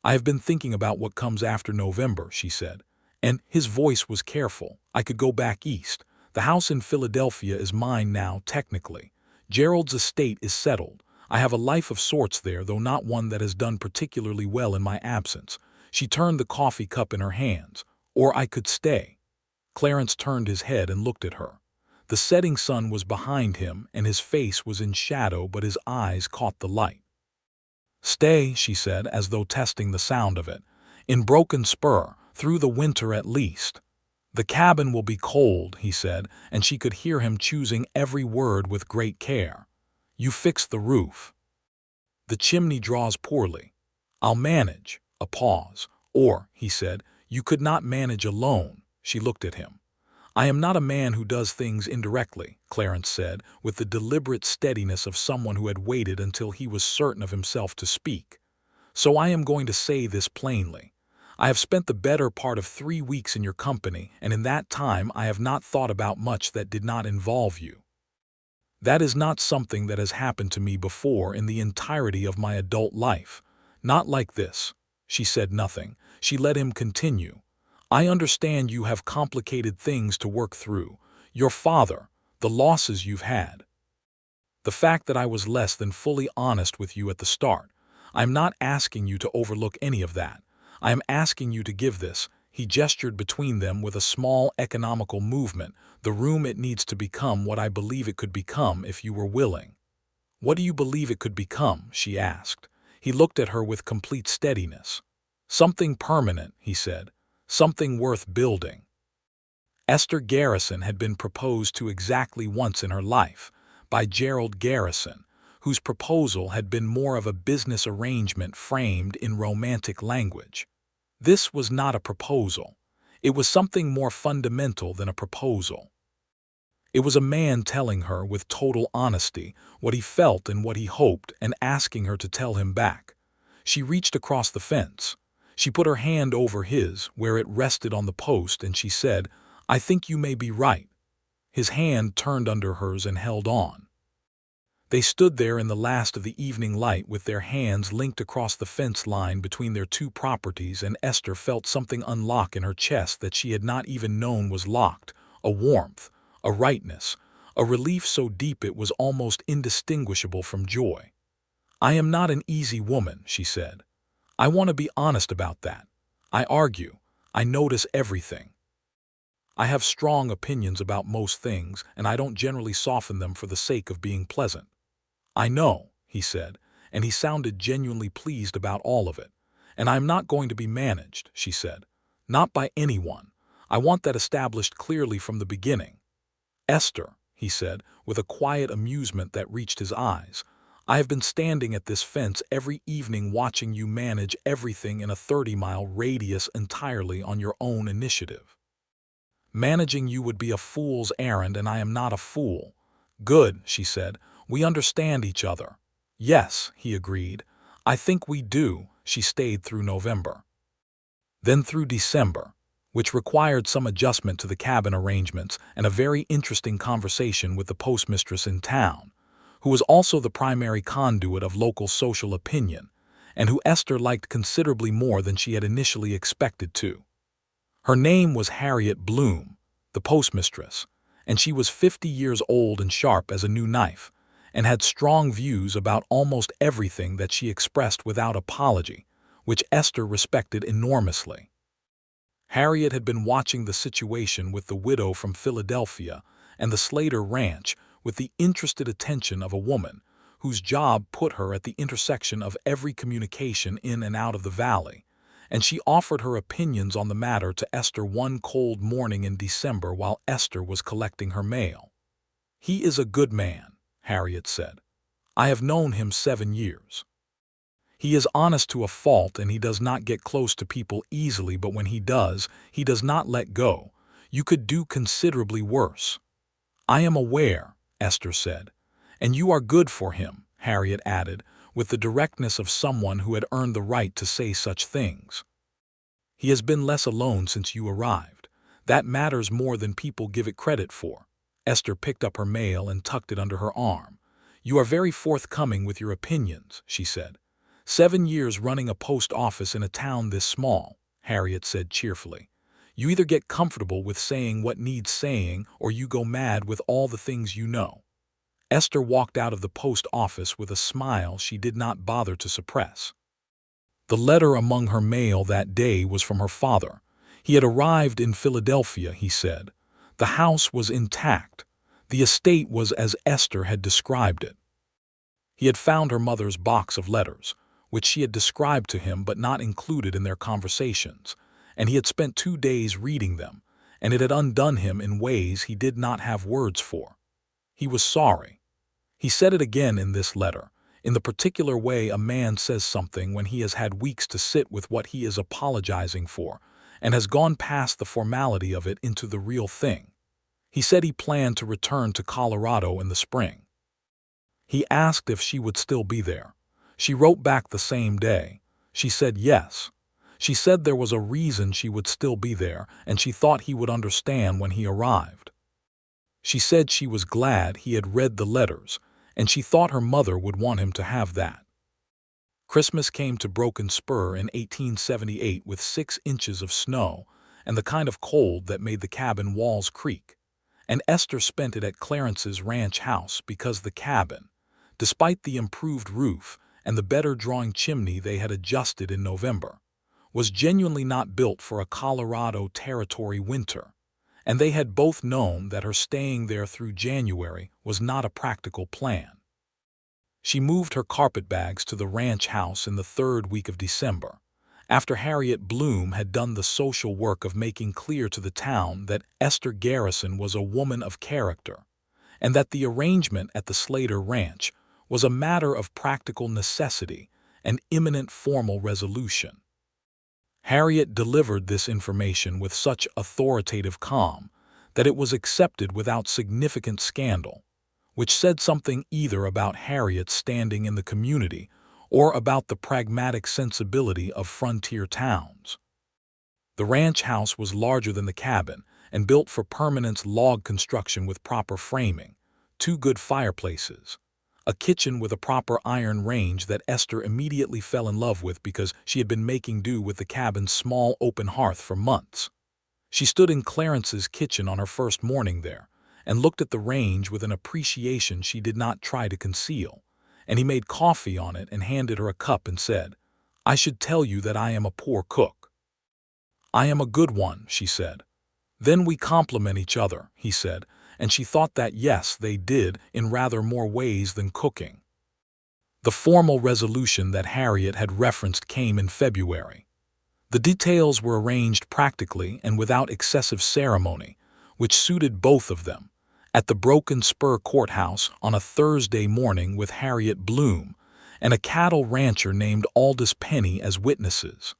"I have been thinking about what comes after November," she said, and his voice was careful. "I could go back east. The house in Philadelphia is mine now, technically. Gerald's estate is settled. I have a life of sorts there, though not one that has done particularly well in my absence." She turned the coffee cup in her hands. "Or I could stay." Clarence turned his head and looked at her. The setting sun was behind him, and his face was in shadow, but his eyes caught the light. "Stay," she said, as though testing the sound of it. "In Broken Spur, through the winter at least." "The cabin will be cold," he said, and she could hear him choosing every word with great care. "You fix the roof." "The chimney draws poorly." "I'll manage." A pause. "Or," he said, "you could not manage alone." She looked at him. "I am not a man who does things indirectly," Clarence said, with the deliberate steadiness of someone who had waited until he was certain of himself to speak. "So I am going to say this plainly. I have spent the better part of 3 weeks in your company, and in that time I have not thought about much that did not involve you. That is not something that has happened to me before in the entirety of my adult life. Not like this." She said nothing. She let him continue. "I understand you have complicated things to work through. Your father, the losses you've had. The fact that I was less than fully honest with you at the start. I'm not asking you to overlook any of that. I am asking you to give this," he gestured between them with a small economical movement, "the room it needs to become what I believe it could become if you were willing." "What do you believe it could become?" she asked. He looked at her with complete steadiness. "Something permanent," he said. "Something worth building." Esther Garrison had been proposed to exactly once in her life, by Gerald Garrison, whose proposal had been more of a business arrangement framed in romantic language. This was not a proposal. It was something more fundamental than a proposal. It was a man telling her with total honesty what he felt and what he hoped, and asking her to tell him back. She reached across the fence. She put her hand over his, where it rested on the post, and she said, "I think you may be right." His hand turned under hers and held on. They stood there in the last of the evening light with their hands linked across the fence line between their two properties, and Esther felt something unlock in her chest that she had not even known was locked, a warmth, a rightness, a relief so deep it was almost indistinguishable from joy. "I am not an easy woman," she said. "I want to be honest about that. I argue. I notice everything. I have strong opinions about most things, and I don't generally soften them for the sake of being pleasant." "I know," he said, and he sounded genuinely pleased about all of it. "And I'm not going to be managed," she said. "Not by anyone. I want that established clearly from the beginning." "Esther," he said, with a quiet amusement that reached his eyes, "I have been standing at this fence every evening watching you manage everything in a 30-mile radius entirely on your own initiative. Managing you would be a fool's errand, and I am not a fool." "Good," she said. "We understand each other." "Yes," he agreed. "I think we do." She stayed through November. Then through December, which required some adjustment to the cabin arrangements and a very interesting conversation with the postmistress in town, who was also the primary conduit of local social opinion, and who Esther liked considerably more than she had initially expected to. Her name was Harriet Bloom, the postmistress, and she was 50 years old and sharp as a new knife, and had strong views about almost everything that she expressed without apology, which Esther respected enormously. Harriet had been watching the situation with the widow from Philadelphia and the Slater Ranch with the interested attention of a woman whose job put her at the intersection of every communication in and out of the valley, and she offered her opinions on the matter to Esther one cold morning in December while Esther was collecting her mail. "He is a good man," Harriet said. "I have known him 7 years. He is honest to a fault, and he does not get close to people easily, but when he does not let go. You could do considerably worse." "I am aware," Esther said. "And you are good for him," Harriet added, with the directness of someone who had earned the right to say such things. "He has been less alone since you arrived. That matters more than people give it credit for." Esther picked up her mail and tucked it under her arm. "You are very forthcoming with your opinions," she said. "7 years running a post office in a town this small," Harriet said cheerfully. "You either get comfortable with saying what needs saying or you go mad with all the things you know." Esther walked out of the post office with a smile she did not bother to suppress. The letter among her mail that day was from her father. He had arrived in Philadelphia, he said. The house was intact. The estate was as Esther had described it. He had found her mother's box of letters, which she had described to him but not included in their conversations, and he had spent 2 days reading them, and it had undone him in ways he did not have words for. He was sorry. He said it again in this letter, in the particular way a man says something when he has had weeks to sit with what he is apologizing for, and has gone past the formality of it into the real thing. He said he planned to return to Colorado in the spring. He asked if she would still be there. She wrote back the same day. She said yes. She said there was a reason she would still be there, and she thought he would understand when he arrived. She said she was glad he had read the letters, and she thought her mother would want him to have that. Christmas came to Broken Spur in 1878 with 6 inches of snow and the kind of cold that made the cabin walls creak, and Esther spent it at Clarence's ranch house because the cabin, despite the improved roof and the better drawing chimney they had adjusted in November, was genuinely not built for a Colorado Territory winter, and they had both known that her staying there through January was not a practical plan. She moved her carpetbags to the ranch house in the 3rd week of December, after Harriet Bloom had done the social work of making clear to the town that Esther Garrison was a woman of character, and that the arrangement at the Slater Ranch was a matter of practical necessity and imminent formal resolution. Harriet delivered this information with such authoritative calm that it was accepted without significant scandal, which said something either about Harriet's standing in the community or about the pragmatic sensibility of frontier towns. The ranch house was larger than the cabin and built for permanent log construction with proper framing, 2 good fireplaces, a kitchen with a proper iron range that Esther immediately fell in love with because she had been making do with the cabin's small open hearth for months. She stood in Clarence's kitchen on her first morning there and looked at the range with an appreciation she did not try to conceal, and he made coffee on it and handed her a cup and said, "I should tell you that I am a poor cook." "I am a good one," she said. "Then we complement each other," he said, and she thought that yes, they did in rather more ways than cooking. The formal resolution that Harriet had referenced came in February. The details were arranged practically and without excessive ceremony, which suited both of them, at the Broken Spur Courthouse on a Thursday morning with Harriet Bloom and a cattle rancher named Aldous Penny as witnesses.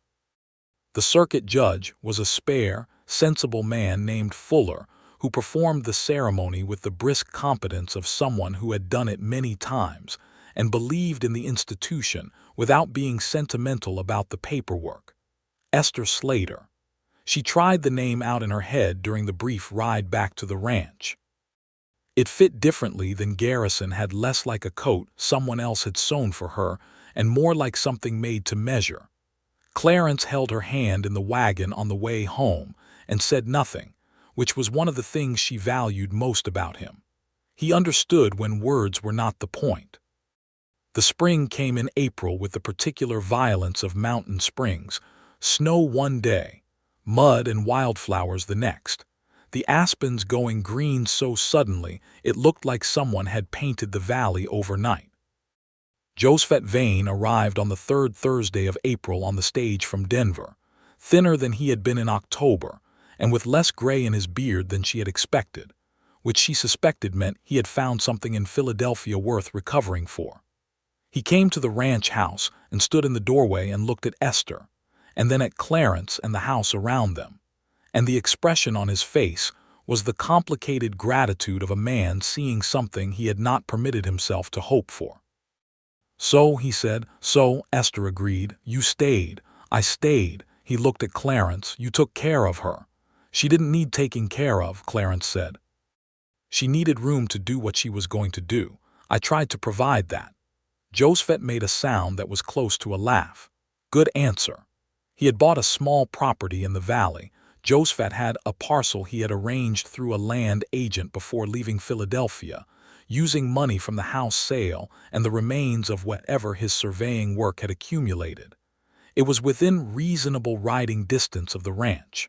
The circuit judge was a spare, sensible man named Fuller, who performed the ceremony with the brisk competence of someone who had done it many times and believed in the institution without being sentimental about the paperwork. Esther Slater. She tried the name out in her head during the brief ride back to the ranch. It fit differently than Garrison, had less like a coat someone else had sewn for her and more like something made to measure. Clarence held her hand in the wagon on the way home and said nothing, which was one of the things she valued most about him. He understood when words were not the point. The spring came in April with the particular violence of mountain springs, snow one day, mud and wildflowers the next, the aspens going green so suddenly it looked like someone had painted the valley overnight. Josephat Vane arrived on the 3rd Thursday of April on the stage from Denver, thinner than he had been in October, and with less gray in his beard than she had expected, which she suspected meant he had found something in Philadelphia worth recovering for. He came to the ranch house and stood in the doorway and looked at Esther, and then at Clarence and the house around them, and the expression on his face was the complicated gratitude of a man seeing something he had not permitted himself to hope for. "So," he said. "So," Esther agreed. "You stayed." "I stayed." He looked at Clarence. "You took care of her." "She didn't need taking care of," Clarence said. "She needed room to do what she was going to do. I tried to provide that. Josephat made a sound that was close to a laugh. Good answer. He had bought a small property in the valley. Josephat had a parcel he had arranged through a land agent before leaving Philadelphia, using money from the house sale and the remains of whatever his surveying work had accumulated. It was within reasonable riding distance of the ranch.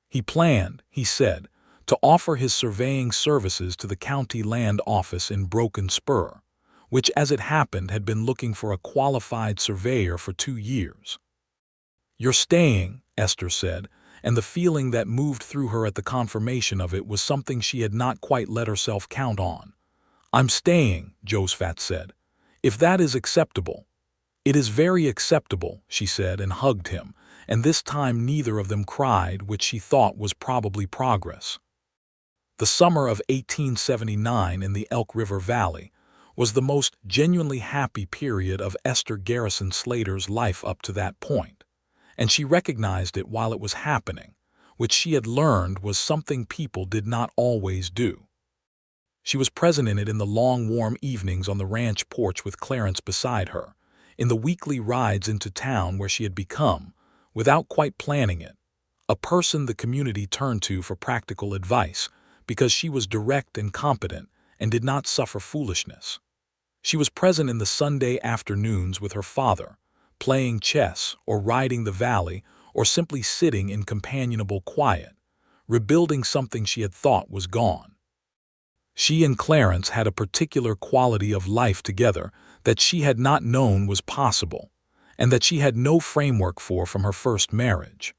He planned, he said, to offer his surveying services to the county land office in Broken Spur, which, as it happened, had been looking for a qualified surveyor for 2 years. "You're staying," Esther said, and the feeling that moved through her at the confirmation of it was something she had not quite let herself count on. "I'm staying," Josephat said. "If that is acceptable." "It is very acceptable," she said, and hugged him, and this time neither of them cried, which she thought was probably progress. The summer of 1879 in the Elk River Valley was the most genuinely happy period of Esther Garrison Slater's life up to that point, and she recognized it while it was happening, which she had learned was something people did not always do. She was present in it in the long warm evenings on the ranch porch with Clarence beside her, in the weekly rides into town where she had become, without quite planning it, a person the community turned to for practical advice because she was direct and competent and did not suffer foolishness. She was present in the Sunday afternoons with her father, playing chess or riding the valley or simply sitting in companionable quiet, rebuilding something she had thought was gone. She and Clarence had a particular quality of life together that she had not known was possible, and that she had no framework for from her first marriage.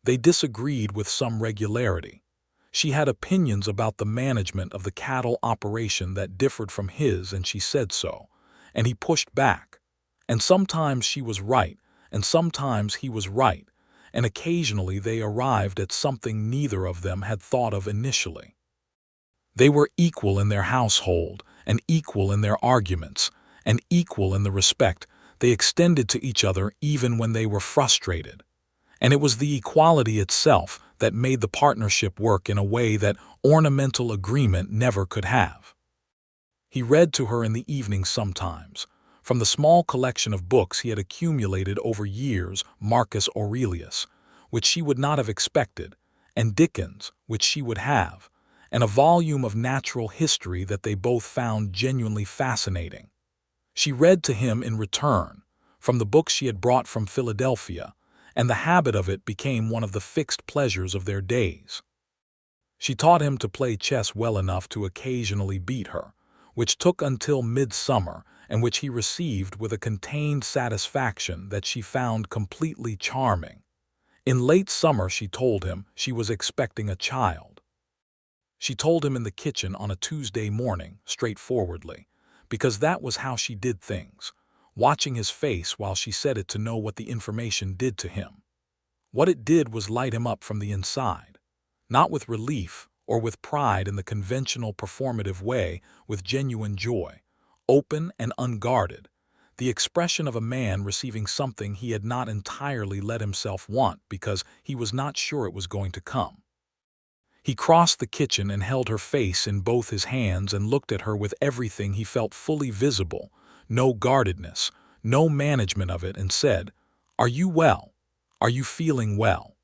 They disagreed with some regularity. She had opinions about the management of the cattle operation that differed from his, and she said so, and he pushed back. And sometimes she was right, and sometimes he was right, and occasionally they arrived at something neither of them had thought of initially. They were equal in their household, and equal in their arguments, and equal in the respect they extended to each other even when they were frustrated. And it was the equality itself that made the partnership work in a way that ornamental agreement never could have. He read to her in the evening sometimes, from the small collection of books he had accumulated over years, Marcus Aurelius, which she would not have expected, and Dickens, which she would have, and a volume of natural history that they both found genuinely fascinating. She read to him in return, from the books she had brought from Philadelphia, and the habit of it became one of the fixed pleasures of their days. She taught him to play chess well enough to occasionally beat her, which took until midsummer, and which he received with a contained satisfaction that she found completely charming. In late summer she told him she was expecting a child. She told him in the kitchen on a Tuesday morning, straightforwardly, because that was how she did things, watching his face while she said it to know what the information did to him. What it did was light him up from the inside, not with relief or with pride in the conventional performative way, with genuine joy, open and unguarded, the expression of a man receiving something he had not entirely let himself want because he was not sure it was going to come. He crossed the kitchen and held her face in both his hands and looked at her with everything he felt fully visible, no guardedness, no management of it, and said, "Are you well? Are you feeling well?"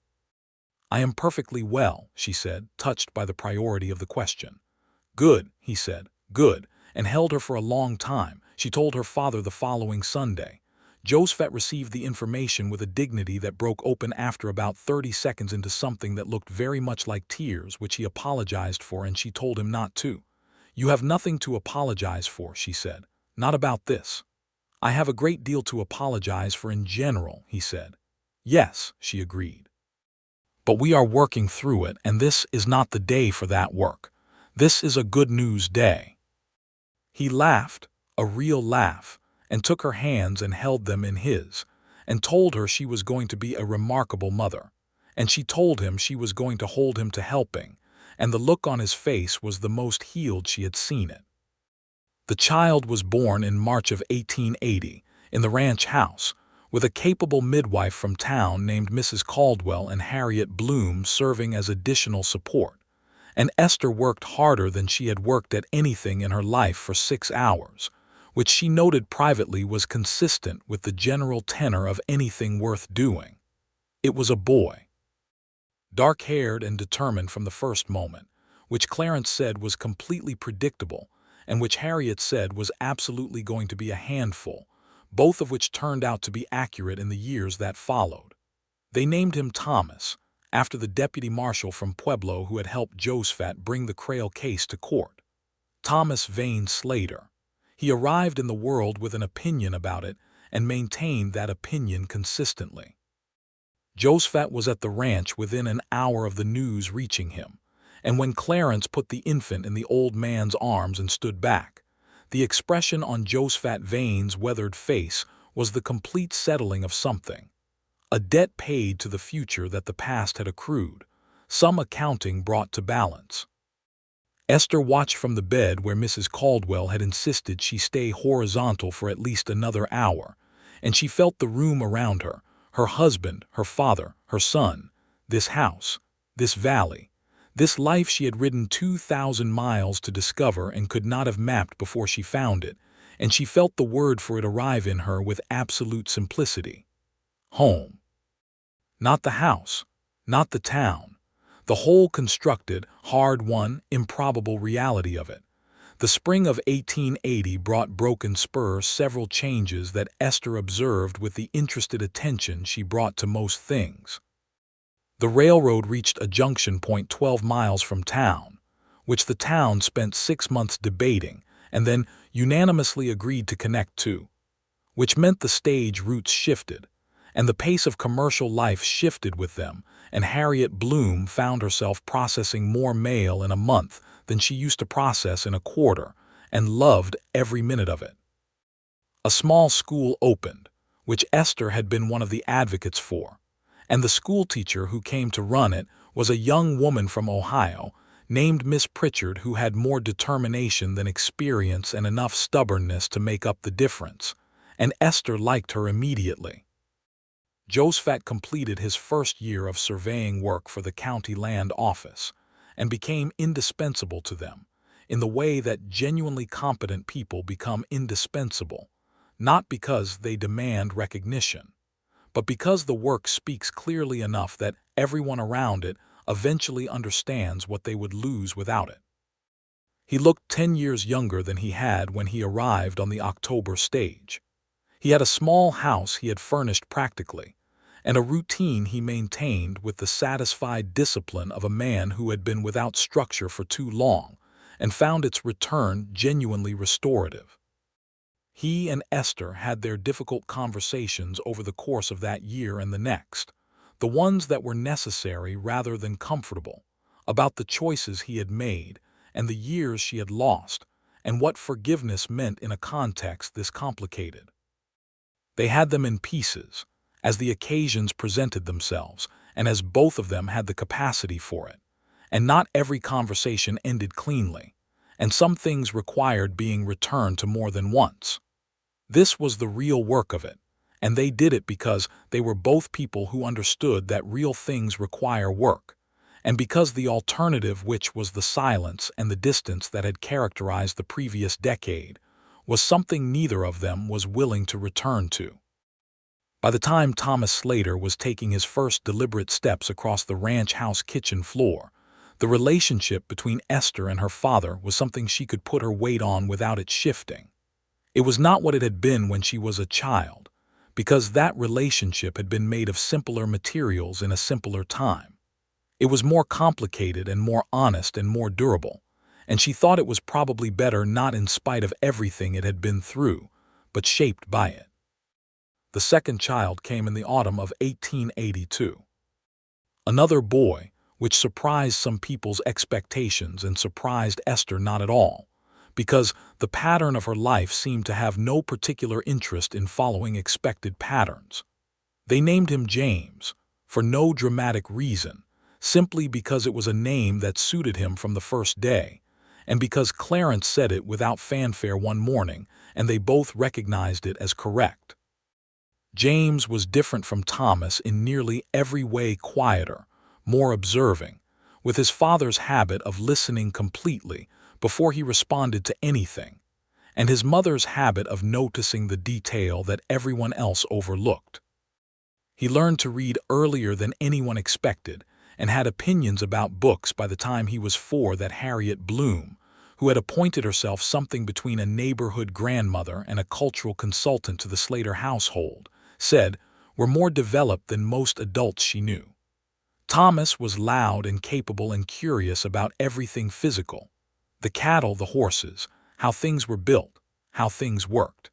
"I am perfectly well," she said, touched by the priority of the question. "Good," he said, "good," and held her for a long time. She told her father the following Sunday. Josephat received the information with a dignity that broke open after about 30 seconds into something that looked very much like tears, which he apologized for, and she told him not to. "You have nothing to apologize for," she said. "Not about this." "I have a great deal to apologize for in general," he said. "Yes," she agreed. "But we are working through it, and this is not the day for that work. This is a good news day." He laughed, a real laugh, and took her hands and held them in his, and told her she was going to be a remarkable mother, and she told him she was going to hold him to helping, and the look on his face was the most healed she had seen it. The child was born in March of 1880, in the ranch house, with a capable midwife from town named Mrs. Caldwell and Harriet Bloom serving as additional support, and Esther worked harder than she had worked at anything in her life for 6 hours, which she noted privately was consistent with the general tenor of anything worth doing. It was a boy, dark-haired and determined from the first moment, which Clarence said was completely predictable, and which Harriet said was absolutely going to be a handful, both of which turned out to be accurate in the years that followed. They named him Thomas, after the deputy marshal from Pueblo who had helped Josephat bring the Crail case to court. Thomas Vane Slater. He arrived in the world with an opinion about it and maintained that opinion consistently. Josephat was at the ranch within an hour of the news reaching him, and when Clarence put the infant in the old man's arms and stood back, the expression on Josephat Vane's weathered face was the complete settling of something, a debt paid to the future that the past had accrued, some accounting brought to balance. Esther watched from the bed where Mrs. Caldwell had insisted she stay horizontal for at least another hour, and she felt the room around her, her husband, her father, her son, this house, this valley, this life she had ridden 2,000 miles to discover and could not have mapped before she found it, and she felt the word for it arrive in her with absolute simplicity. Home. Not the house, not the town, the whole constructed, hard-won, improbable reality of it. The spring of 1880 brought broken spur several changes that Esther observed with the interested attention she brought to most things. The railroad reached a junction point 12 miles from town, which the town spent 6 months debating and then unanimously agreed to connect to, which meant the stage routes shifted, and the pace of commercial life shifted with them, and Harriet Bloom found herself processing more mail in a month than she used to process in a quarter, and loved every minute of it. A small school opened, which Esther had been one of the advocates for, and the schoolteacher who came to run it was a young woman from Ohio named Miss Pritchard who had more determination than experience and enough stubbornness to make up the difference, and Esther liked her immediately. Josephat completed his first year of surveying work for the county land office and became indispensable to them in the way that genuinely competent people become indispensable, not because they demand recognition, but because the work speaks clearly enough that everyone around it eventually understands what they would lose without it. He looked 10 years younger than he had when he arrived on the October stage. He had a small house he had furnished practically, and a routine he maintained with the satisfied discipline of a man who had been without structure for too long and found its return genuinely restorative. He and Esther had their difficult conversations over the course of that year and the next, the ones that were necessary rather than comfortable, about the choices he had made and the years she had lost, and what forgiveness meant in a context this complicated. They had them in pieces, as the occasions presented themselves, and as both of them had the capacity for it. And not every conversation ended cleanly, and some things required being returned to more than once. This was the real work of it, and they did it because they were both people who understood that real things require work, and because the alternative, which was the silence and the distance that had characterized the previous decade, was something neither of them was willing to return to. By the time Thomas Slater was taking his first deliberate steps across the ranch house kitchen floor, the relationship between Esther and her father was something she could put her weight on without it shifting. It was not what it had been when she was a child, because that relationship had been made of simpler materials in a simpler time. It was more complicated and more honest and more durable, and she thought it was probably better not in spite of everything it had been through, but shaped by it. The second child came in the autumn of 1882. Another boy, which surprised some people's expectations and surprised Esther not at all, because the pattern of her life seemed to have no particular interest in following expected patterns. They named him James, for no dramatic reason, simply because it was a name that suited him from the first day, and because Clarence said it without fanfare one morning, and they both recognized it as correct. James was different from Thomas in nearly every way, quieter, more observing, with his father's habit of listening completely before he responded to anything, and his mother's habit of noticing the detail that everyone else overlooked. He learned to read earlier than anyone expected and had opinions about books by the time he was 4 that Harriet Bloom, who had appointed herself something between a neighborhood grandmother and a cultural consultant to the Slater household, said were more developed than most adults she knew. Thomas was loud and capable and curious about everything physical: the cattle, the horses, how things were built, how things worked.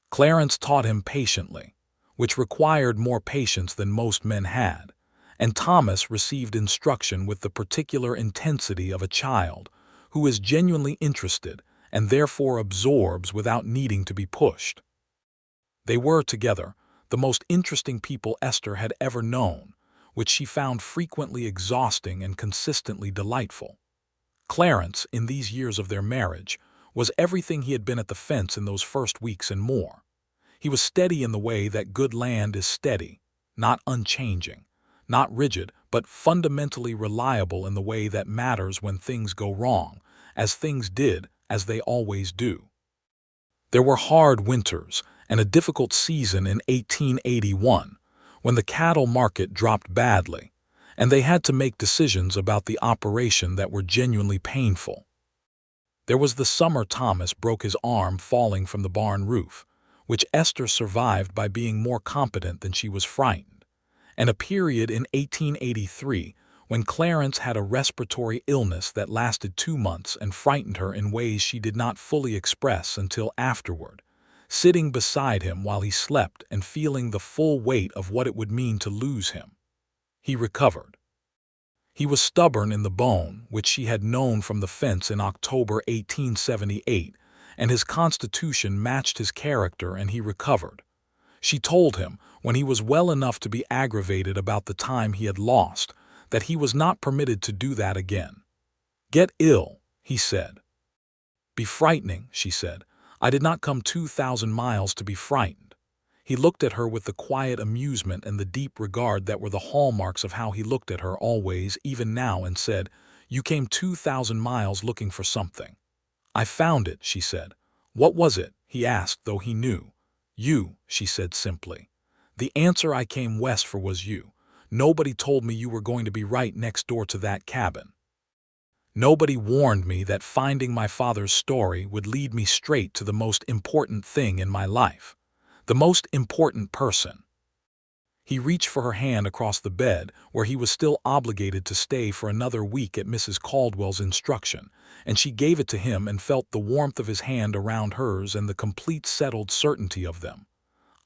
Clarence taught him patiently, which required more patience than most men had, and Thomas received instruction with the particular intensity of a child who is genuinely interested and therefore absorbs without needing to be pushed. They were, together, the most interesting people Esther had ever known, which she found frequently exhausting and consistently delightful. Clarence, in these years of their marriage, was everything he had been at the fence in those first weeks and more. He was steady in the way that good land is steady, not unchanging, not rigid, but fundamentally reliable in the way that matters when things go wrong, as things did, as they always do. There were hard winters and a difficult season in 1881, when the cattle market dropped badly, and they had to make decisions about the operation that were genuinely painful. There was the summer Thomas broke his arm falling from the barn roof, which Esther survived by being more competent than she was frightened, and a period in 1883 when Clarence had a respiratory illness that lasted 2 months and frightened her in ways she did not fully express until afterward, sitting beside him while he slept and feeling the full weight of what it would mean to lose him. He recovered. He was stubborn in the bone, which she had known from the fence in October 1878, and his constitution matched his character, and he recovered. She told him, when he was well enough to be aggravated about the time he had lost, that he was not permitted to do that again. "Get ill," he said. "Be frightening," she said. "I did not come 2,000 miles to be frightened." He looked at her with the quiet amusement and the deep regard that were the hallmarks of how he looked at her always, even now, and said, "You came 2,000 miles looking for something." "I found it," she said. "What was it?" he asked, though he knew. "You," she said simply. "The answer I came west for was you. Nobody told me you were going to be right next door to that cabin. Nobody warned me that finding my father's story would lead me straight to the most important thing in my life, the most important person." He reached for her hand across the bed, where he was still obligated to stay for another week at Mrs. Caldwell's instruction, and she gave it to him and felt the warmth of his hand around hers and the complete settled certainty of them.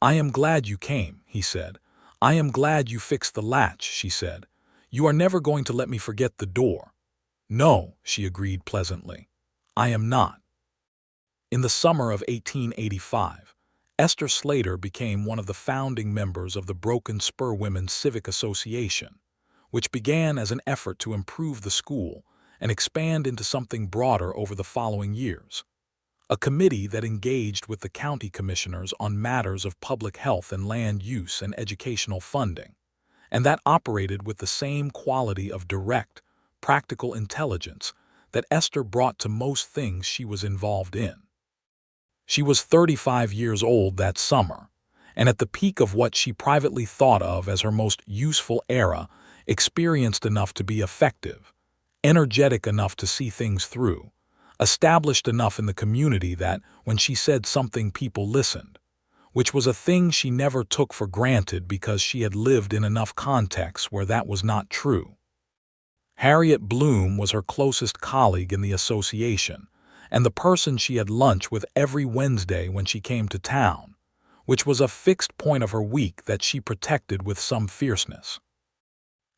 "I am glad you came," he said. "I am glad you fixed the latch," she said. "You are never going to let me forget the door." "No," she agreed pleasantly. "I am not." In the summer of 1885, Esther Slater became one of the founding members of the Broken Spur Women's Civic Association, which began as an effort to improve the school and expand into something broader over the following years. A committee that engaged with the county commissioners on matters of public health and land use and educational funding, and that operated with the same quality of direct, practical intelligence that Esther brought to most things she was involved in. She was 35 years old that summer, and at the peak of what she privately thought of as her most useful era, experienced enough to be effective, energetic enough to see things through, established enough in the community that, when she said something, people listened, which was a thing she never took for granted because she had lived in enough contexts where that was not true. Harriet Bloom was her closest colleague in the association, and the person she had lunch with every Wednesday when she came to town, which was a fixed point of her week that she protected with some fierceness.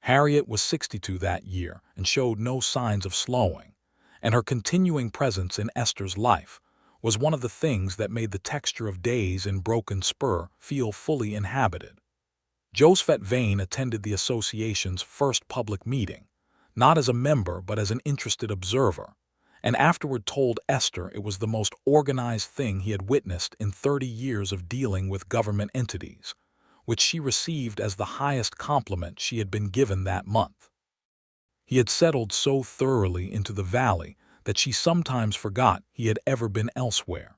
Harriet was 62 that year and showed no signs of slowing, and her continuing presence in Esther's life was one of the things that made the texture of days in Broken Spur feel fully inhabited. Josephat Vane attended the association's first public meeting, not as a member but as an interested observer, and afterward told Esther it was the most organized thing he had witnessed in 30 years of dealing with government entities, which she received as the highest compliment she had been given that month. He had settled so thoroughly into the valley that she sometimes forgot he had ever been elsewhere.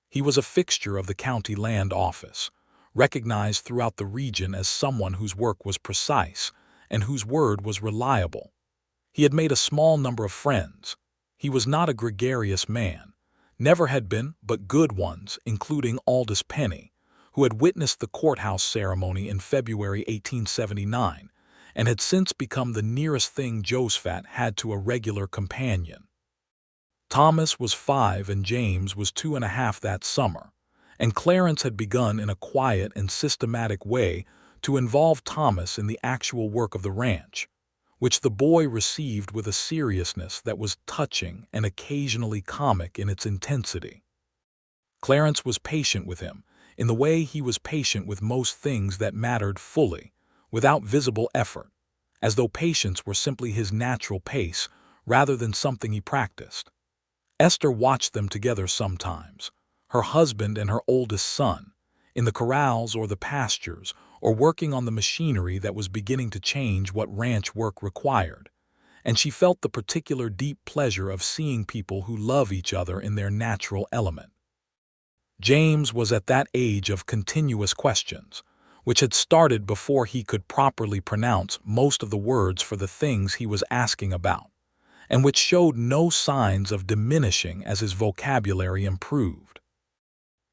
He was a fixture of the county land office, recognized throughout the region as someone whose work was precise and whose word was reliable. He had made a small number of friends. He was not a gregarious man, never had been, but good ones, including Aldous Penny, who had witnessed the courthouse ceremony in February 1879 and had since become the nearest thing Josephat had to a regular companion. Thomas was 5 and James was 2.5 that summer, and Clarence had begun in a quiet and systematic way to involve Thomas in the actual work of the ranch, which the boy received with a seriousness that was touching and occasionally comic in its intensity. Clarence was patient with him, in the way he was patient with most things that mattered fully, without visible effort, as though patience were simply his natural pace rather than something he practiced. Esther watched them together sometimes, her husband and her oldest son, in the corrals or the pastures, or working on the machinery that was beginning to change what ranch work required, and she felt the particular deep pleasure of seeing people who love each other in their natural element. James was at that age of continuous questions, which had started before he could properly pronounce most of the words for the things he was asking about, and which showed no signs of diminishing as his vocabulary improved.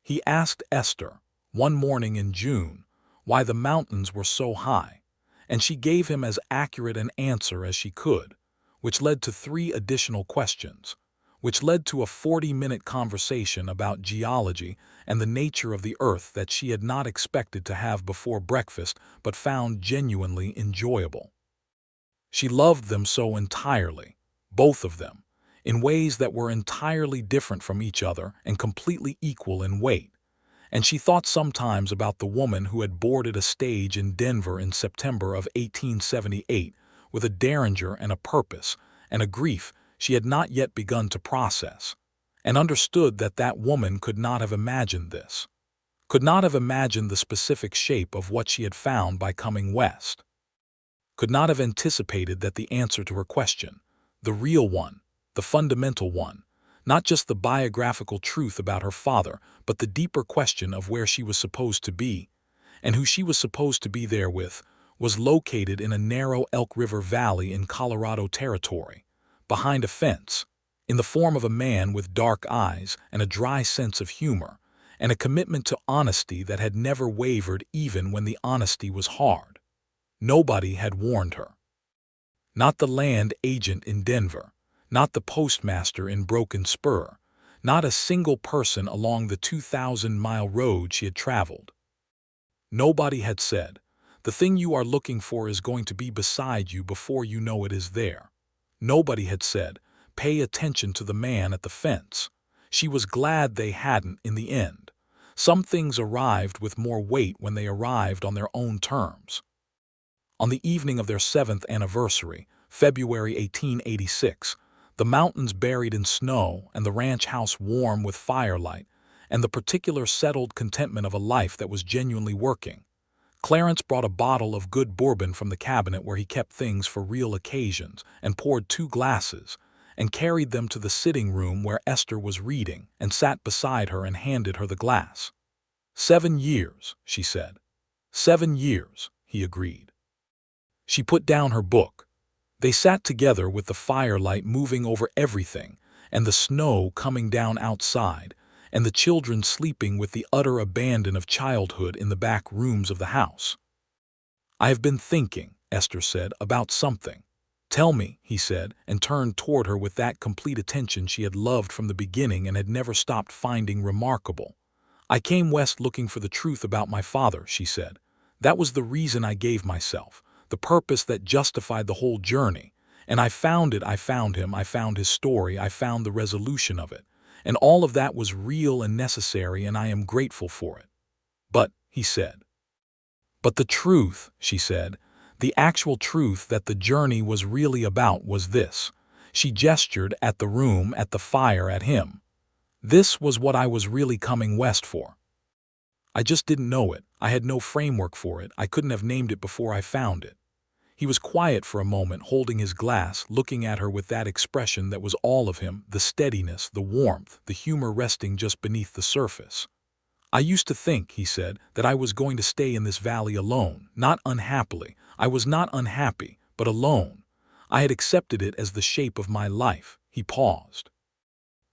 He asked Esther, one morning in June, why the mountains were so high, and she gave him as accurate an answer as she could, which led to 3 additional questions, which led to a 40-minute conversation about geology and the nature of the earth that she had not expected to have before breakfast but found genuinely enjoyable. She loved them so entirely, both of them, in ways that were entirely different from each other and completely equal in weight, and she thought sometimes about the woman who had boarded a stage in Denver in September of 1878 with a derringer and a purpose and a grief she had not yet begun to process, and understood that that woman could not have imagined this, could not have imagined the specific shape of what she had found by coming west, could not have anticipated that the answer to her question, the real one, the fundamental one, not just the biographical truth about her father, but the deeper question of where she was supposed to be, and who she was supposed to be there with, was located in a narrow Elk River valley in Colorado Territory, behind a fence, in the form of a man with dark eyes and a dry sense of humor, and a commitment to honesty that had never wavered even when the honesty was hard. Nobody had warned her. Not the land agent in Denver, not the postmaster in Broken Spur, not a single person along the 2,000-mile road she had traveled. Nobody had said, "The thing you are looking for is going to be beside you before you know it is there." Nobody had said, "Pay attention to the man at the fence." She was glad they hadn't in the end. Some things arrived with more weight when they arrived on their own terms. On the evening of their 7th anniversary, February 1886, the mountains buried in snow and the ranch house warm with firelight, and the particular settled contentment of a life that was genuinely working, Clarence brought a bottle of good bourbon from the cabinet where he kept things for real occasions and poured 2 glasses and carried them to the sitting room where Esther was reading and sat beside her and handed her the glass. 7 years, she said. 7 years, he agreed. She put down her book. They sat together with the firelight moving over everything and the snow coming down outside and the children sleeping with the utter abandon of childhood in the back rooms of the house. "I have been thinking," Esther said, "about something." "Tell me," he said, and turned toward her with that complete attention she had loved from the beginning and had never stopped finding remarkable. "I came west looking for the truth about my father," she said. "That was the reason I gave myself, the purpose that justified the whole journey. And I found it, I found him, I found his story, I found the resolution of it. And all of that was real and necessary, and I am grateful for it." "But," he said. "But the truth," she said, "the actual truth that the journey was really about was this." She gestured at the room, at the fire, at him. "This was what I was really coming west for. I just didn't know it. I had no framework for it. I couldn't have named it before I found it." He was quiet for a moment, holding his glass, looking at her with that expression that was all of him, the steadiness, the warmth, the humor resting just beneath the surface. "I used to think," he said, "that I was going to stay in this valley alone, not unhappily. I was not unhappy, but alone. I had accepted it as the shape of my life." He paused.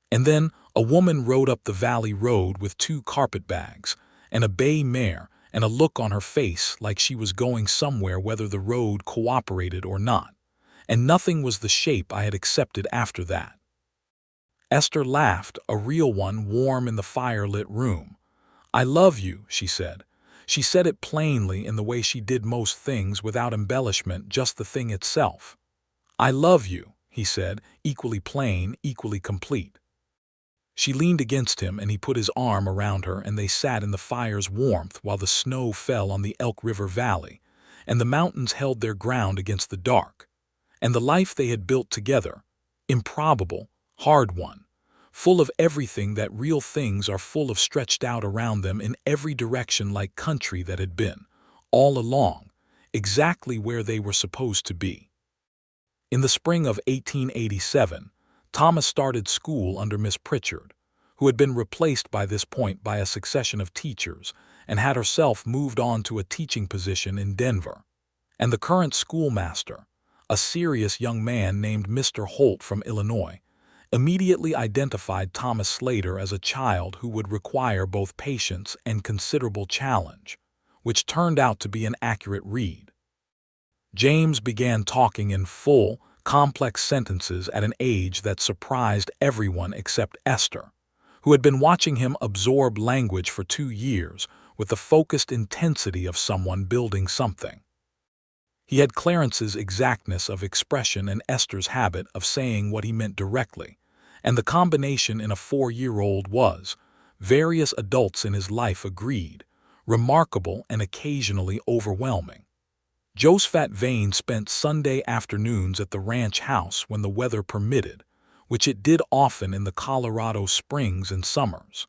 And then a woman rode up the valley road with 2 carpetbags and a bay mare, and a look on her face like she was going somewhere whether the road cooperated or not. And nothing was the shape I had accepted after that. Esther laughed, a real one, warm in the fire-lit room. "I love you," she said. She said it plainly in the way she did most things, without embellishment, just the thing itself. "I love you," he said, equally plain, equally complete. She leaned against him, and he put his arm around her, and they sat in the fire's warmth while the snow fell on the Elk River valley, and the mountains held their ground against the dark. And the life they had built together, improbable, hard one, full of everything that real things are full of, stretched out around them in every direction like country that had been, all along, exactly where they were supposed to be. In the spring of 1887, Thomas started school under Miss Pritchard, who had been replaced by this point by a succession of teachers and had herself moved on to a teaching position in Denver. And the current schoolmaster, a serious young man named Mr. Holt from Illinois, immediately identified Thomas Slater as a child who would require both patience and considerable challenge, which turned out to be an accurate read. James began talking in full, complex sentences at an age that surprised everyone except Esther, who had been watching him absorb language for 2 years with the focused intensity of someone building something. He had Clarence's exactness of expression and Esther's habit of saying what he meant directly, and the combination in a 4-year-old was, various adults in his life agreed, remarkable and occasionally overwhelming. Josephat Vane spent Sunday afternoons at the ranch house when the weather permitted, which it did often in the Colorado springs and summers.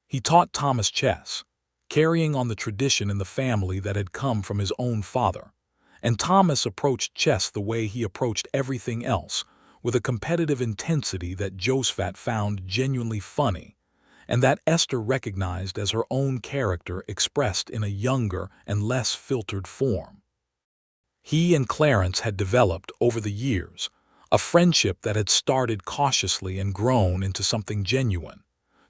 He taught Thomas chess, carrying on the tradition in the family that had come from his own father, and Thomas approached chess the way he approached everything else, with a competitive intensity that Josephat found genuinely funny, and that Esther recognized as her own character expressed in a younger and less filtered form. He and Clarence had developed, over the years, a friendship that had started cautiously and grown into something genuine.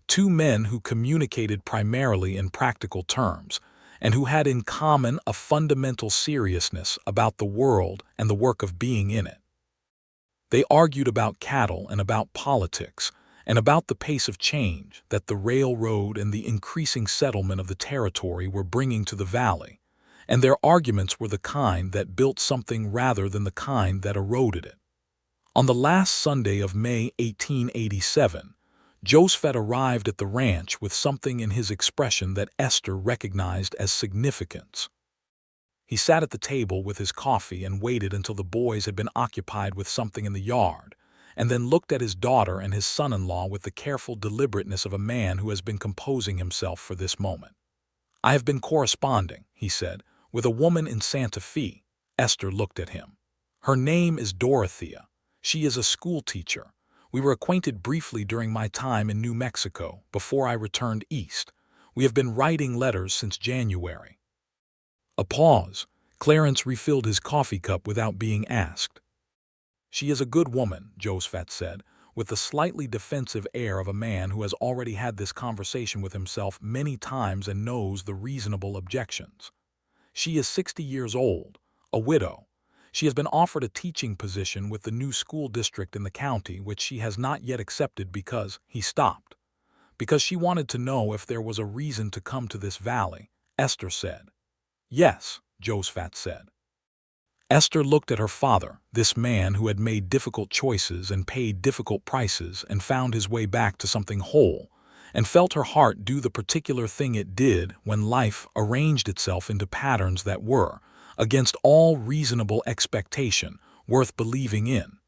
2 men who communicated primarily in practical terms, and who had in common a fundamental seriousness about the world and the work of being in it. They argued about cattle and about politics, and about the pace of change that the railroad and the increasing settlement of the territory were bringing to the valley, and their arguments were the kind that built something rather than the kind that eroded it. On the last Sunday of May 1887, Josephat arrived at the ranch with something in his expression that Esther recognized as significance. He sat at the table with his coffee and waited until the boys had been occupied with something in the yard, and then looked at his daughter and his son-in-law with the careful deliberateness of a man who has been composing himself for this moment. "I have been corresponding," he said, "with a woman in Santa Fe." Esther looked at him. "Her name is Dorothea. She is a school teacher. We were acquainted briefly during my time in New Mexico, before I returned east. We have been writing letters since January." A pause. Clarence refilled his coffee cup without being asked. "She is a good woman," Josephat said, with the slightly defensive air of a man who has already had this conversation with himself many times and knows the reasonable objections. "She is 60 years old, a widow. She has been offered a teaching position with the new school district in the county, which she has not yet accepted because—" He stopped. "Because she wanted to know if there was a reason to come to this valley," Esther said. "Yes," Josephat said. Esther looked at her father, this man who had made difficult choices and paid difficult prices and found his way back to something whole, and felt her heart do the particular thing it did when life arranged itself into patterns that were, against all reasonable expectation, worth believing in.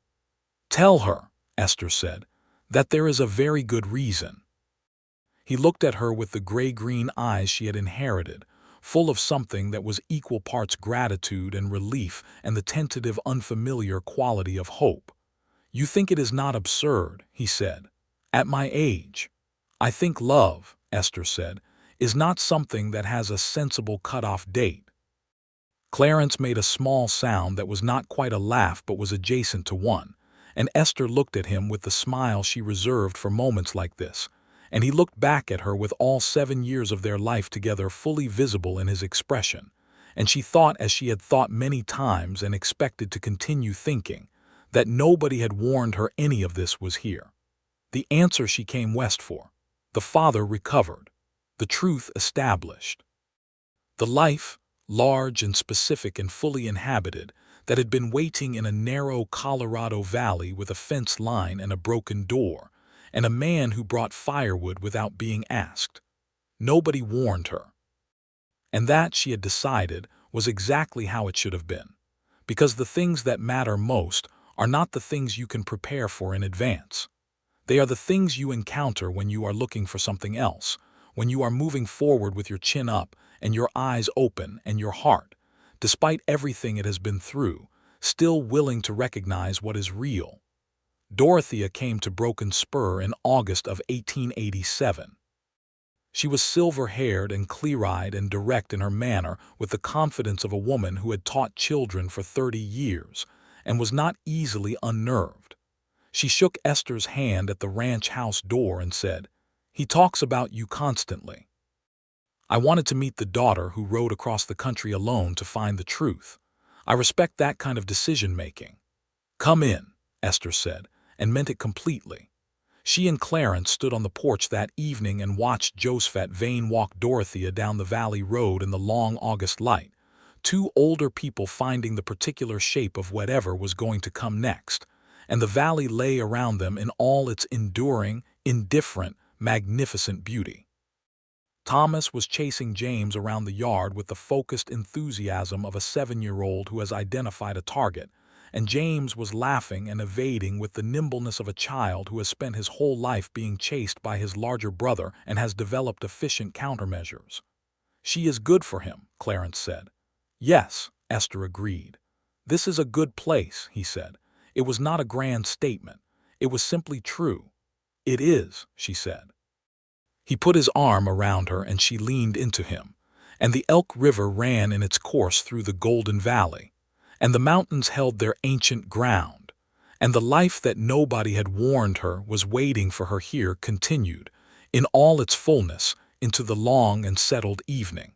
"Tell her," Esther said, "that there is a very good reason." He looked at her with the gray-green eyes she had inherited, full of something that was equal parts gratitude and relief and the tentative unfamiliar quality of hope. "You think it is not absurd," he said. "At my age. I think love," Esther said, "is not something that has a sensible cutoff date." Clarence made a small sound that was not quite a laugh but was adjacent to one, and Esther looked at him with the smile she reserved for moments like this, and he looked back at her with all 7 years of their life together fully visible in his expression, and she thought, as she had thought many times and expected to continue thinking, that nobody had warned her any of this was here. The answer she came west for. The father recovered. The truth established. The life, large and specific and fully inhabited, that had been waiting in a narrow Colorado valley with a fence line and a broken door, and a man who brought firewood without being asked. Nobody warned her. And that, she had decided, was exactly how it should have been. Because the things that matter most are not the things you can prepare for in advance. They are the things you encounter when you are looking for something else, when you are moving forward with your chin up and your eyes open and your heart, despite everything it has been through, still willing to recognize what is real. Dorothea came to Broken Spur in August of 1887. She was silver-haired and clear-eyed and direct in her manner, with the confidence of a woman who had taught children for 30 years and was not easily unnerved. She shook Esther's hand at the ranch house door and said, "He talks about you constantly. I wanted to meet the daughter who rode across the country alone to find the truth. I respect that kind of decision-making." "Come in," Esther said, and meant it completely. She and Clarence stood on the porch that evening and watched Josephat Vane walk Dorothea down the valley road in the long August light, two older people finding the particular shape of whatever was going to come next, and the valley lay around them in all its enduring, indifferent, magnificent beauty. Thomas was chasing James around the yard with the focused enthusiasm of a 7-year-old who has identified a target, and James was laughing and evading with the nimbleness of a child who has spent his whole life being chased by his larger brother and has developed efficient countermeasures. "She is good for him," Clarence said. "Yes," Esther agreed. "This is a good place," he said. It was not a grand statement. It was simply true. "It is," she said. He put his arm around her and she leaned into him, and the Elk River ran in its course through the Golden Valley, and the mountains held their ancient ground, and the life that nobody had warned her was waiting for her here continued, in all its fullness, into the long and settled evening.